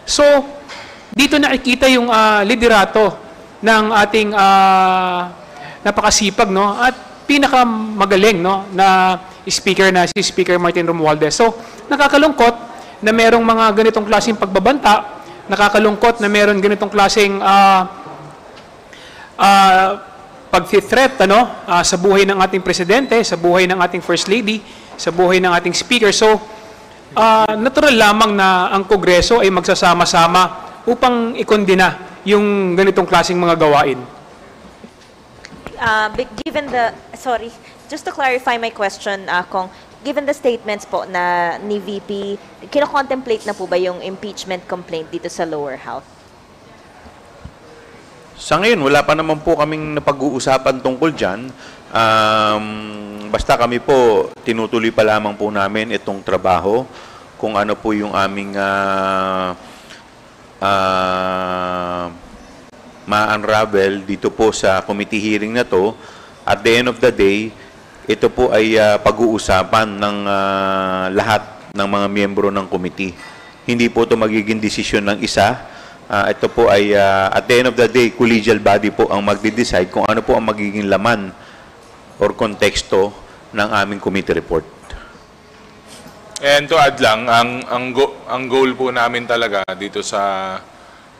So, dito nakikita yung liderato ng ating napakasipag at pinakamagaling na speaker na si Speaker Martin Romualdez. So, nakakalungkot na merong mga ganitong klaseng pagbabanta, nakakalungkot na meron ganitong klaseng pag-threat sa buhay ng ating presidente, sa buhay ng ating First Lady, sa buhay ng ating speaker. So, natural lamang na ang Kongreso ay magsasama-sama upang ikondena yung ganitong klaseng mga gawain. Just to clarify my question, Kong, given the statements po na ni VP, kino-contemplate na po ba yung impeachment complaint dito sa lower house? Sa ngayon, wala pa naman po kaming napag-uusapan tungkol dyan. Basta kami po, tinutuloy pa lamang po namin itong trabaho, kung ano po yung aming ma-unravel dito po sa committee hearing na to. At the end of the day, ito po ay pag-uusapan ng lahat ng mga miyembro ng committee. Hindi po ito magiging desisyon ng isa. Ito po ay, at the end of the day, collegial body po ang magde-decide kung ano po ang magiging laman or konteksto ng aming committee report. And to add lang, ang goal po namin talaga dito sa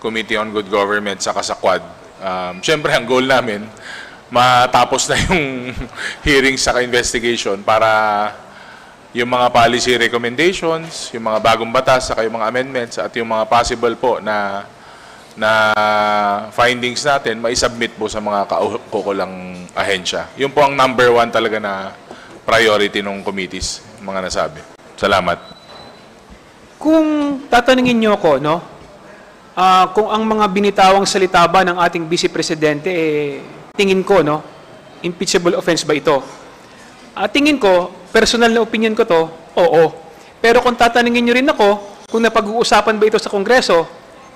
Committee on Good Government saka sa Quad, syempre ang goal namin, matapos na yung hearing sa investigation para yung mga policy recommendations, yung mga bagong batas, saka yung mga amendments at yung mga possible po na findings natin, maisubmit po sa mga kaukulang ahensya. Yun po ang number 1 talaga na priority ng committees, mga nasabi. Salamat. Kung tatanungin niyo ako, kung ang mga binitawang salita ba ng ating Vice Presidente, tingin ko, impeachable offense ba ito? Tingin ko, personal na opinion ko to, oo. Pero kung tatanungin niyo rin ako, kung napag-uusapan ba ito sa Kongreso,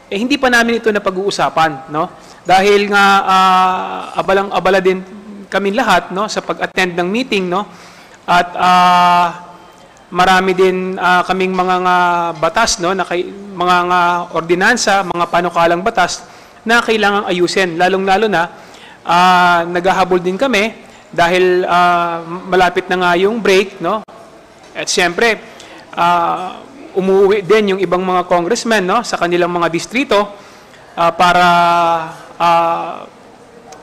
hindi pa namin ito napag-uusapan, Dahil nga abalang-abala din kami lahat, sa pag-attend ng meeting, At marami din kaming mga batas, mga ordinansa, mga panukalang batas na kailangang ayusin. Lalong-lalo na, naghahabol din kami dahil malapit na nga yung break, At siyempre, umuwi din yung ibang mga congressmen, sa kanilang mga distrito para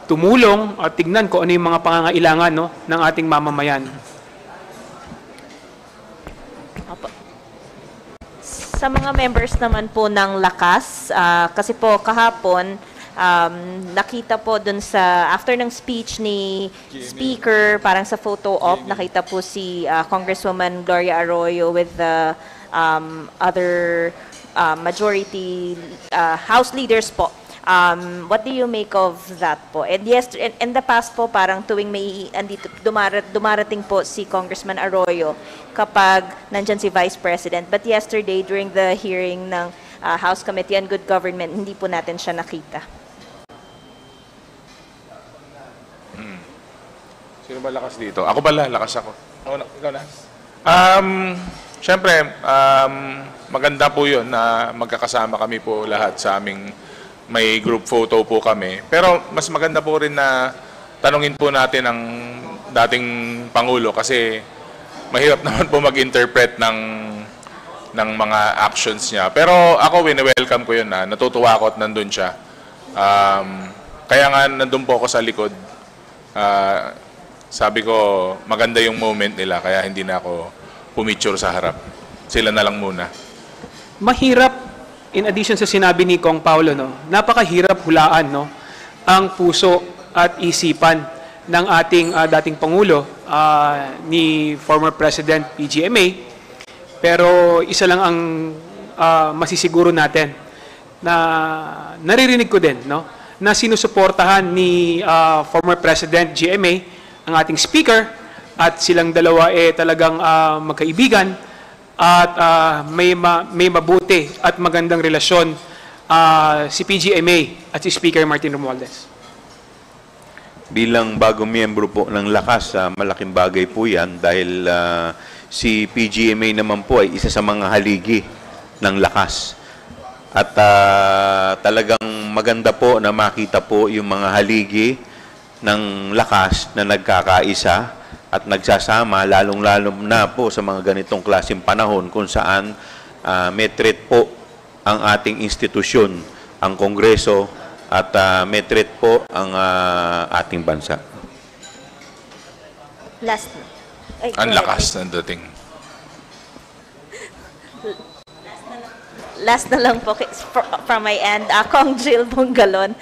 tumulong at tignan kung ano yung mga pangangailangan, no, ng ating mamamayan. Sa mga members naman po ng Lakas, kasi po kahapon, nakita po dun sa, after ng speech ni Speaker, parang sa photo op, nakita po si Congresswoman Gloria Arroyo with the other majority House leaders po. What do you make of that po? And yes, in the past po, parang tuwing may andito, dumarating po si Congressman Arroyo kapag nandyan si Vice President. But yesterday, during the hearing ng House Committee on Good Government, hindi po natin siya nakita. Sino ba lakas dito? Ako pala, lakas ako. Ikaw na. Siyempre, maganda po yun na magkakasama kami po lahat sa aming may group photo po kami. Pero mas maganda po rin na tanungin po natin ang dating Pangulo kasi mahirap naman po mag-interpret ng mga actions niya. Pero ako, wini-welcome ko yun na natutuwa ako at nandun siya. Kaya nga nandun po ako sa likod. Sabi ko, maganda yung moment nila kaya hindi na ako pumicture sa harap. Sila na lang muna. Mahirap, in addition sa sinabi ni Kong Paulo, no, napakahirap hulaan, no, ang puso at isipan ng ating dating Pangulo, ni former President PGMA. Pero isa lang ang masisiguro natin na naririnig ko din, no, na sinusuportahan ni former President GMA ang ating Speaker at silang dalawa talagang magkaibigan. At may mabuti at magandang relasyon si PGMA at si Speaker Martin Romualdez. Bilang bagong miyembro po ng Lakas, malaking bagay po yan dahil si PGMA naman po ay isa sa mga haligi ng Lakas. At talagang maganda po na makita po yung mga haligi ng Lakas na nagkakaisa at nagsasama, lalong-lalo na po sa mga ganitong klaseng panahon kung saan may threat po ang ating institusyon, ang Kongreso, at may threat po ang ating bansa. Last. Ang lakas ng dating. Last na lang po from my end, Kong Jill Bungalon.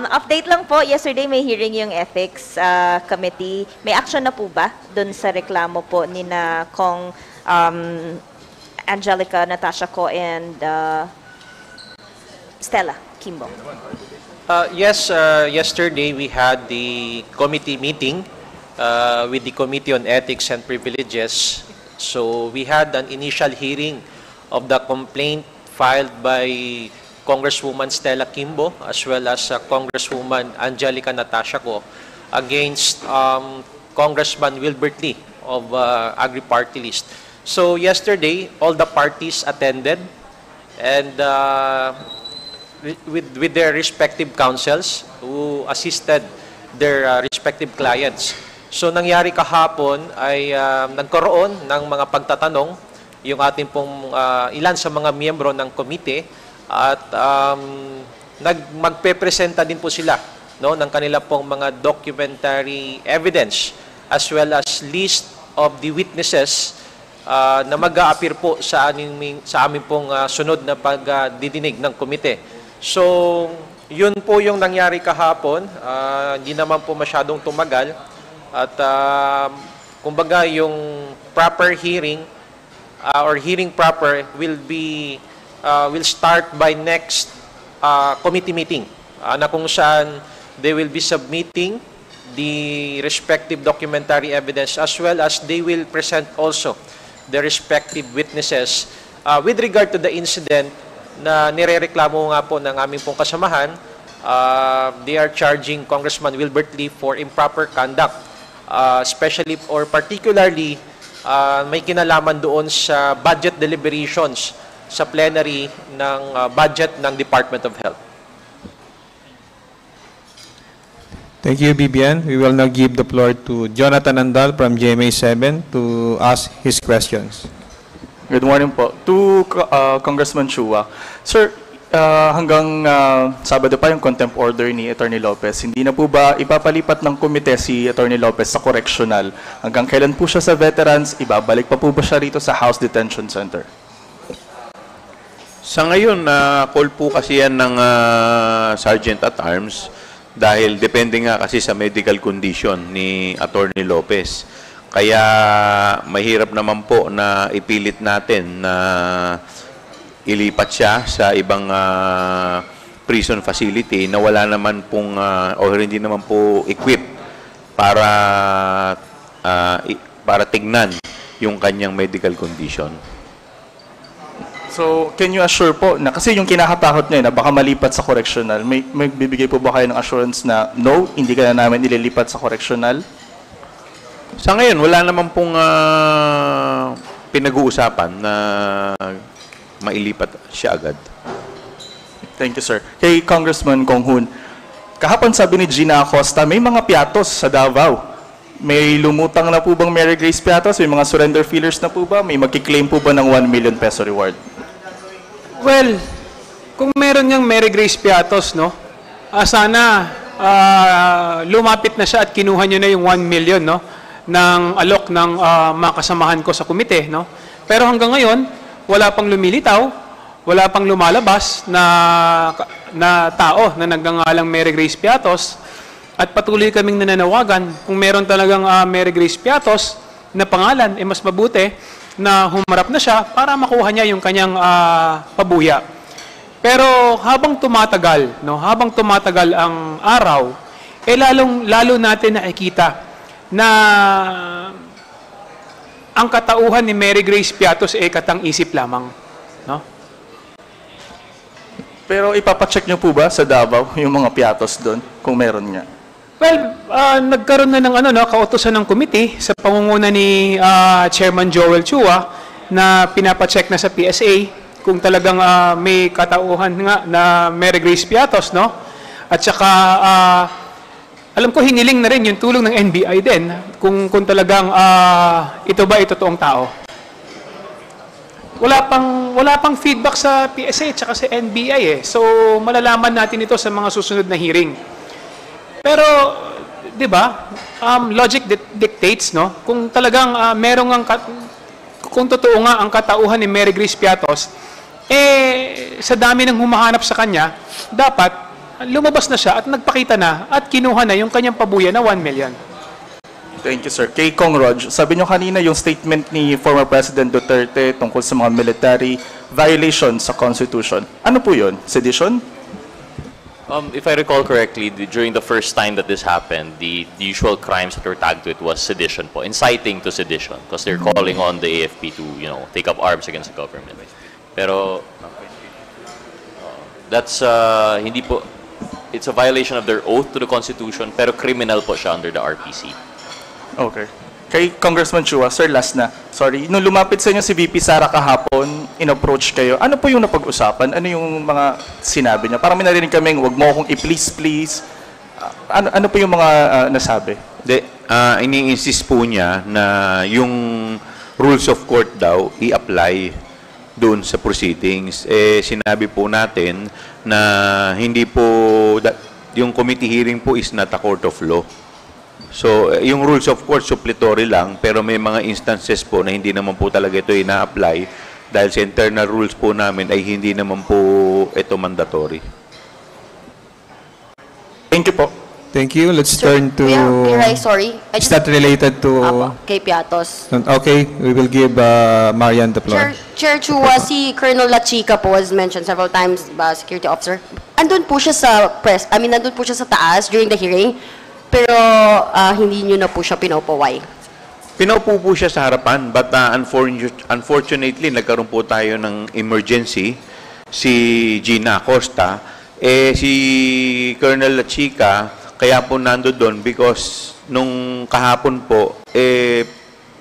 Update lang po, yesterday may hearing yung Ethics Committee. May action na po ba dun sa reklamo po ni na Kong Angelica, Natasha Co, and Stella Kimbo? Yes, yesterday we had the committee meeting with the Committee on Ethics and Privileges. So we had an initial hearing of the complaint filed by Congresswoman Stella Kimbo as well as Congresswoman Angelica Natasha Co against Congressman Wilbert Lee of Agri-Party List. So yesterday, all the parties attended and with their respective counsels who assisted their respective clients. So nangyari kahapon ay nagkaroon ng mga pagtatanong yung ating pong ilan sa mga miyembro ng komite at magpe-presenta din po sila, no, ng kanila pong mga documentary evidence as well as list of the witnesses na mag-a-appear po sa amin pong sunod na pagdidinig ng komite. So, yun po yung nangyari kahapon. Hindi naman po masyadong tumagal at kumbaga yung proper hearing or hearing proper will start by next committee meeting na kung saan they will be submitting the respective documentary evidence as well as they will present also the respective witnesses with regard to the incident na nirereklamo nga po ng aming pong kasamahan. They are charging Congressman Wilbert Lee for improper conduct, especially or particularly may kinalaman doon sa budget deliberations sa plenary ng budget ng Department of Health. Thank you, Bibian. We will now give the floor to Jonathan Andal from GMA7 to ask his questions. Good morning po. To Congressman Chua. Sir, hanggang Sabado pa yung contempt order ni Attorney Lopez. Hindi na po ba ipapalipat ng komite si Attorney Lopez sa correctional? Hanggang kailan po siya sa veterans? Ibabalik pa po ba siya rito sa House Detention Center? Sa ngayon, call po kasi yan ng Sergeant at Arms dahil depende nga kasi sa medical condition ni Attorney Lopez. Kaya mahirap naman po na ipilit natin na ilipat siya sa ibang prison facility na wala naman pong o hindi naman po equipped para tignan yung kanyang medical condition. So, can you assure po na kasi yung kinakatakot niya na baka malipat sa correctional, may bibigay po ba kayo ng assurance na no, hindi ka na namin ililipat sa correctional? Sa ngayon, wala naman pong pinag-uusapan na mailipat siya agad. Thank you, sir. Kay Congressman Kong Hoon, kahapon sabi ni Gina Acosta, may mga piatos sa Davao. May lumutang na po bang Mary Grace piatos? May mga surrender feelers na po ba? May magkiklaim po ba ng 1 million peso reward? Well, kung meron niyang Mary Grace piatos, no? Sana lumapit na siya at kinuha niya na yung 1 million, no? Ng alok ng mga kasamahan ko sa komite, no? Pero hanggang ngayon, wala pang lumilitaw, wala pang lumalabas na tao na nagngangalang Mary Grace Piatos at patuloy kaming nananawagan kung meron talagang Mary Grace Piatos na pangalan, mas mabuti na humarap na siya para makuha niya yung kanyang pabuya. Pero habang tumatagal, no, habang tumatagal ang araw, lalo natin nakikita na ang katauhan ni Mary Grace Piatos katang-isip lamang, no? Pero ipapacheck niyo po ba sa Davao yung mga piatos doon kung meron nga? Well, nagkaroon na ng kautusan ng committee sa pangunguna ni Chairman Joel Chua na pinapacheck na sa PSA kung talagang may katauhan nga na Mary Grace Piatos, no? At saka alam ko hiniling na rin yung tulong ng NBI din kung talagang ito ba ay totoong tao. Wala pang feedback sa PSA at saka sa NBI So malalaman natin ito sa mga susunod na hearing. Pero 'di ba? Logic dictates, no? Kung talagang kung totoo nga ang katauhan ni Mary Grace Piatos, sa dami ng humahanap sa kanya, dapat lumabas na siya at nagpakita na at kinuha na yung kanyang pabuya na 1 million. Thank you, sir. Kay Kong Rog, sabi niyo kanina yung statement ni former President Duterte tungkol sa mga military violations sa Constitution. Ano po yun? Sedition? If I recall correctly, during the first time that this happened, the usual crimes that were tagged to it was sedition po, inciting to sedition, because they're calling on the AFP to, take up arms against the government. Pero that's hindi po. It's a violation of their oath to the Constitution, pero criminal po siya under the RPC. Okay. Kay Congressman Chua, sir, last na. Sorry. Nung lumapit sa inyo si VP Sara kahapon, in-approach kayo, ano po yung napag-usapan? Ano yung mga sinabi niya? Parang may narinig kaming, wag mo akong i-please. Ano po yung mga nasabi? Ini-insist po niya na yung rules of court daw i-apply doon sa proceedings. Sinabi po natin na hindi po, yung committee hearing po is not a court of law. So, yung rules of court, suppletory lang, pero may mga instances po na hindi naman po talaga ito ina-apply dahil sa internal rules po namin ay hindi naman po ito mandatory. Thank you po. Thank you. Let's turn to... Sorry. Is that related to... Kay Piatos. Okay, we will give Marian the floor. Chair Chua, si Colonel La Chica po was mentioned several times by security officer. Andun po siya sa nandun po siya sa taas during the hearing, pero hindi nyo na po siya pinopaway. Pinaupo po siya sa harapan, but unfortunately, nagkaroon po tayo ng emergency, si Gina Acosta, si Colonel La Chica, kaya po nando doon because nung kahapon po,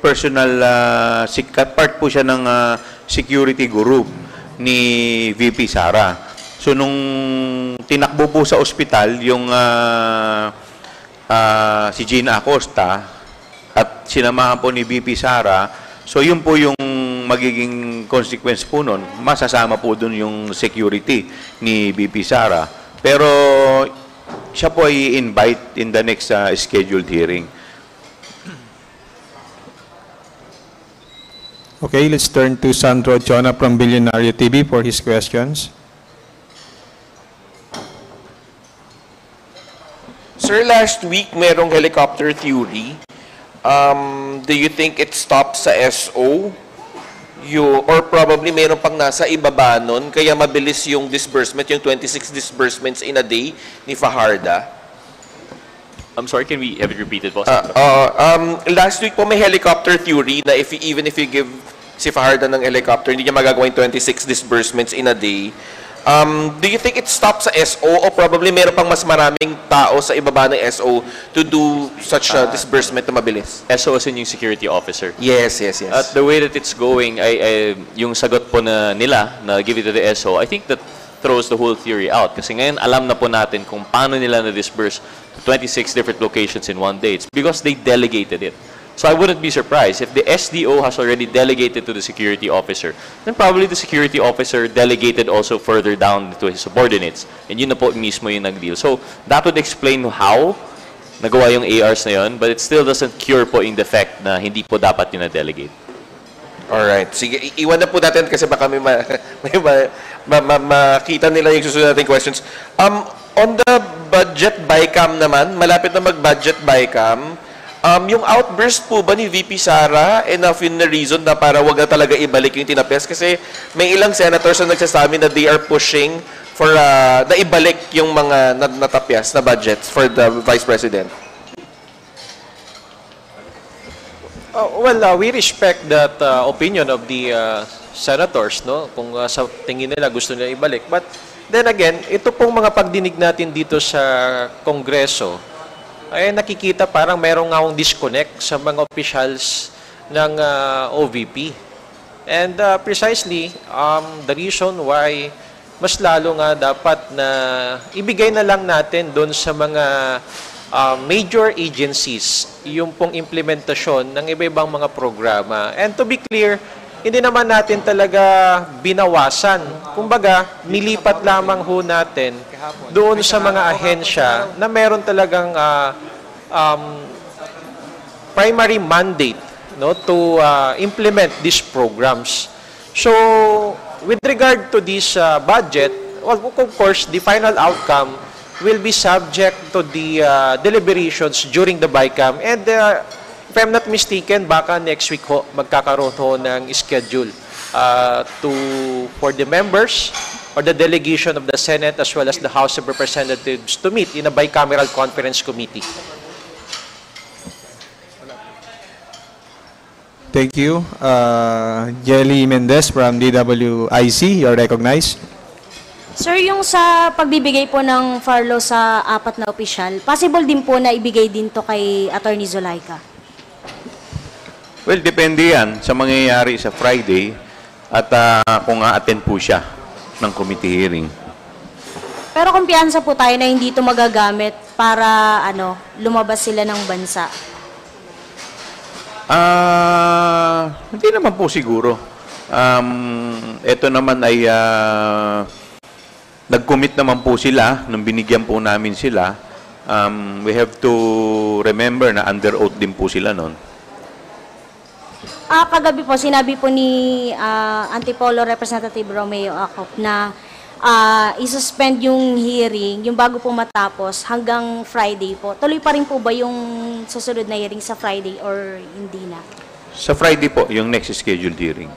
personal, part po siya ng security group ni VP Sara. So nung tinakbo po sa ospital yung si Gina Acosta at sinamahan po ni VP Sara, so yun po yung magiging consequence po nun, masasama po dun yung security ni VP Sara. Pero siya po ay invite in the next scheduled hearing. Okay, let's turn to Sandro Chona from Billionario TV for his questions. Sir, last week merong helicopter theory. Do you think it stops sa SO? Or probably meron pang nasa ibaba nun, kaya mabilis yung disbursement, yung 26 disbursements in a day ni Fajarda? I'm sorry, can we have it repeated, boss? Last week po may helicopter theory na even if you give si Fajarda ng helicopter, hindi niya magagawa yung 26 disbursements in a day. Do you think it stops sa SO o probably meron pang mas maraming tao sa ibaba ng SO to do such a disbursement na mabilis? SO as in yung security officer. Yes. At the way that it's going, yung sagot po na nila na give it to the SO, I think that throws the whole theory out. Kasi ngayon, alam na po natin kung paano nila na-disburse to 26 different locations in one day. It's because they delegated it. So I wouldn't be surprised if the SDO has already delegated to the security officer, then probably the security officer delegated also further down to his subordinates. And yun na po mismo yung nag-deal. So that would explain how nagawa yung ARs na yun, but it still doesn't cure po yung defect na hindi po dapat yun na-delegate. Alright. Sige, iwan na po natin kasi baka may makita nila yung susunod nating questions. On the budget BICAM naman, malapit na mag-budget BICAM, yung outburst po ba ni VP Sara enough yun na reason na para wag na talaga ibalik yung tinapyas? Kasi may ilang senators na nagsasabi na they are pushing for na ibalik yung mga natapyas na budgets for the Vice President. We respect that opinion of the senators, no? Kung sa tingin nila gusto nila ibalik. But then again, ito pong mga pagdinig natin dito sa Kongreso, ay nakikita parang merong ngawang disconnect sa mga officials ng OVP. And precisely, the reason why mas lalo nga dapat na ibigay na lang natin doon sa mga major agencies yung pong implementasyon ng iba-ibang mga programa. And to be clear, hindi naman natin talaga binawasan. Kumbaga, nilipat lamang ho natin doon sa mga ahensya na meron talagang primary mandate, no, to implement these programs. So, with regard to this budget, well, of course, the final outcome will be subject to the deliberations during the BICAM. And if I'm not mistaken, baka next week ho, magkakaroon ho ng schedule for the members or the delegation of the Senate as well as the House of Representatives to meet in a bicameral conference committee. Thank you. Jelly Mendez from DWIC, you're recognized. Sir, yung sa pagbibigay po ng furlough sa 4 na opisyal, possible din po na ibigay din to kay Attorney Zulaika? Well, depende yan sa mangyayari sa Friday at kung a-attend po siya ng committee hearing. Pero kumpiyansa po tayo na hindi ito magagamit para lumabas sila ng bansa. Hindi naman po siguro. Ito naman ay nag-commit naman po sila nung binigyan po namin sila. We have to remember na under oath din po sila noon. Kagabi po, sinabi po ni Antipolo Representative Romeo Acop na isuspend yung hearing, yung bago po matapos, hanggang Friday po. Tuloy pa rin po ba yung susunod na hearing sa Friday or hindi na? Sa Friday po, yung next scheduled hearing.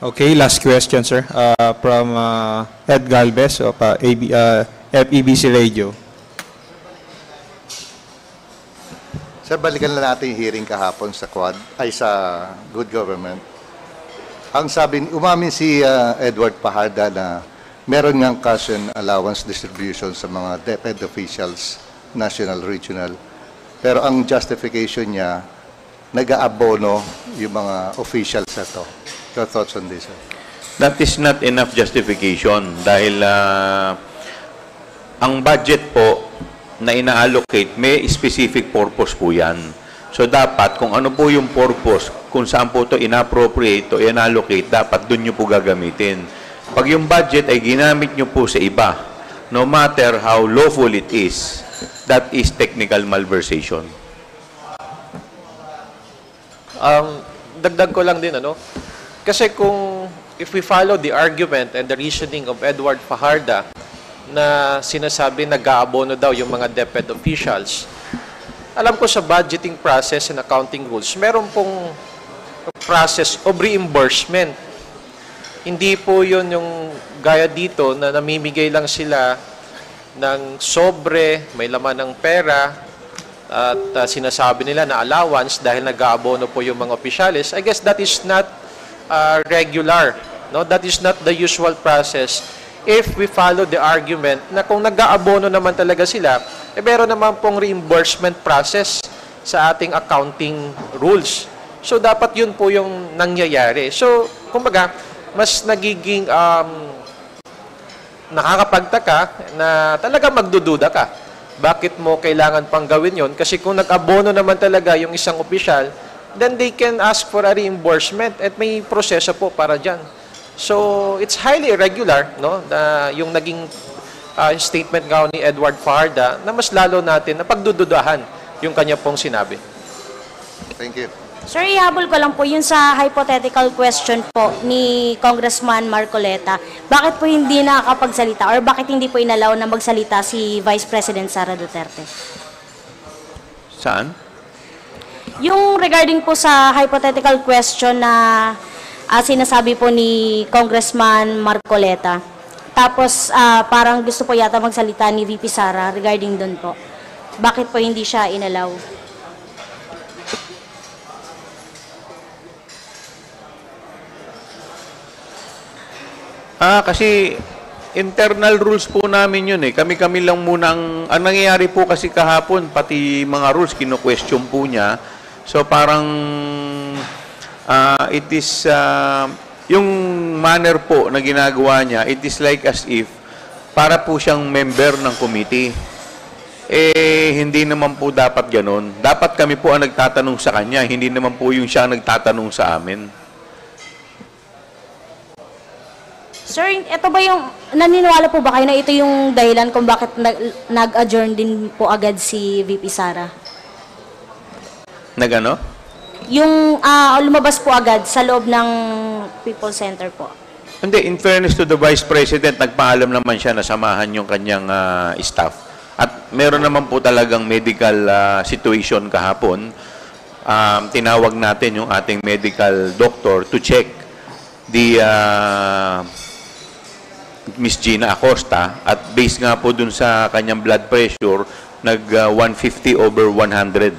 Okay, last question, sir. From Ed Galvez of FEBC Radio. Sir, balikan lang natin yung hearing kahapon sa sa Good Government. Ang sabi, umamin si Edward Fajarda na meron ngang cash and allowance distribution sa mga DepEd officials, national, regional. Pero ang justification niya, nag-aabono yung mga officials na to. Your thoughts on this, sir? That is not enough justification dahil ang budget po na ina-allocate, may specific purpose po yan. So dapat, kung ano po yung purpose, kung saan po ito inappropriate o in-allocate, dapat doon nyo po gagamitin. Pag yung budget ay ginamit nyo po sa iba, no matter how lawful it is, that is technical malversation. Dagdag ko lang din, ano? Kasi if we follow the argument and the reasoning of Edward Fajarda na sinasabi nag-aabono daw yung mga DepEd officials, alam ko sa budgeting process and accounting rules, meron pong process of reimbursement. Hindi po yun yung gaya dito na namimigay lang sila ng sobre, may laman ng pera, at sinasabi nila na allowance dahil nag-aabono po yung mga opisyalis. I guess that is not regular. No? That is not the usual process. If we follow the argument na kung nag-aabono naman talaga sila, meron naman pong reimbursement process sa ating accounting rules. So, dapat yun po yung nangyayari. So, kumbaga, mas nagiging nakakapagtaka na talaga magdududa ka. Bakit mo kailangan pang gawin yon? Kasi kung nag-abono naman talaga yung isang opisyal, then they can ask for a reimbursement at may proseso po para dyan. So, it's highly irregular, no? Yung naging statement nga ni Edward Fajarda na mas lalo natin na pagdududahan yung kanya pong sinabi. Thank you. Sir, ihabol ko lang po yun sa hypothetical question po ni Congressman Marcoleta. Bakit po hindi nakakapagsalita or bakit hindi po inalaw na magsalita si Vice President Sara Duterte? Saan? Yung regarding po sa hypothetical question na sinasabi po ni Congressman Marcoleta. Tapos parang gusto po yata magsalita ni VP Sara regarding doon po. Bakit po hindi siya inalaw? Kasi internal rules po namin yun eh. Kami-kami lang muna ang nangyayari po kasi kahapon, pati mga rules, kino-question po niya. So parang it is, yung manner po na ginagawa niya, it is like as if para po siyang member ng committee. Hindi naman po dapat ganun. Dapat kami po ang nagtatanong sa kanya, hindi naman po yung siya ang nagtatanong sa amin. Sir, ito ba yung, naniniwala po ba kayo na ito yung dahilan kung bakit nag-adjourn din po agad si VP Sara? Nagano? Yung lumabas po agad sa loob ng People Center po. Hindi, in fairness to the Vice President, nagpaalam naman siya na samahan yung kanyang staff. At meron naman po talagang medical situation kahapon. Tinawag natin yung ating medical doctor to check the Miss Gina Acosta at based nga po dun sa kanyang blood pressure, nag 150/100.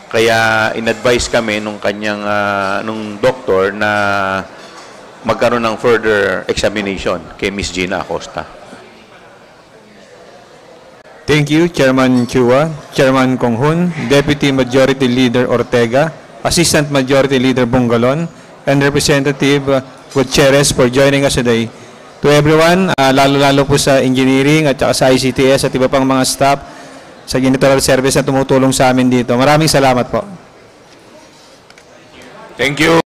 Kaya in-advise kami nung kanyang nung doktor na magkaroon ng further examination kay Miss Gina Acosta. Thank you, Chairman Chua, Chairman Conghun, Deputy Majority Leader Ortega, Assistant Majority Leader Bungalon, and Representative Gutierrez for joining us today. To everyone, lalo-lalo po sa engineering at saka sa ICTS at iba pang mga staff sa janitorial service na tumutulong sa amin dito. Maraming salamat po. Thank you.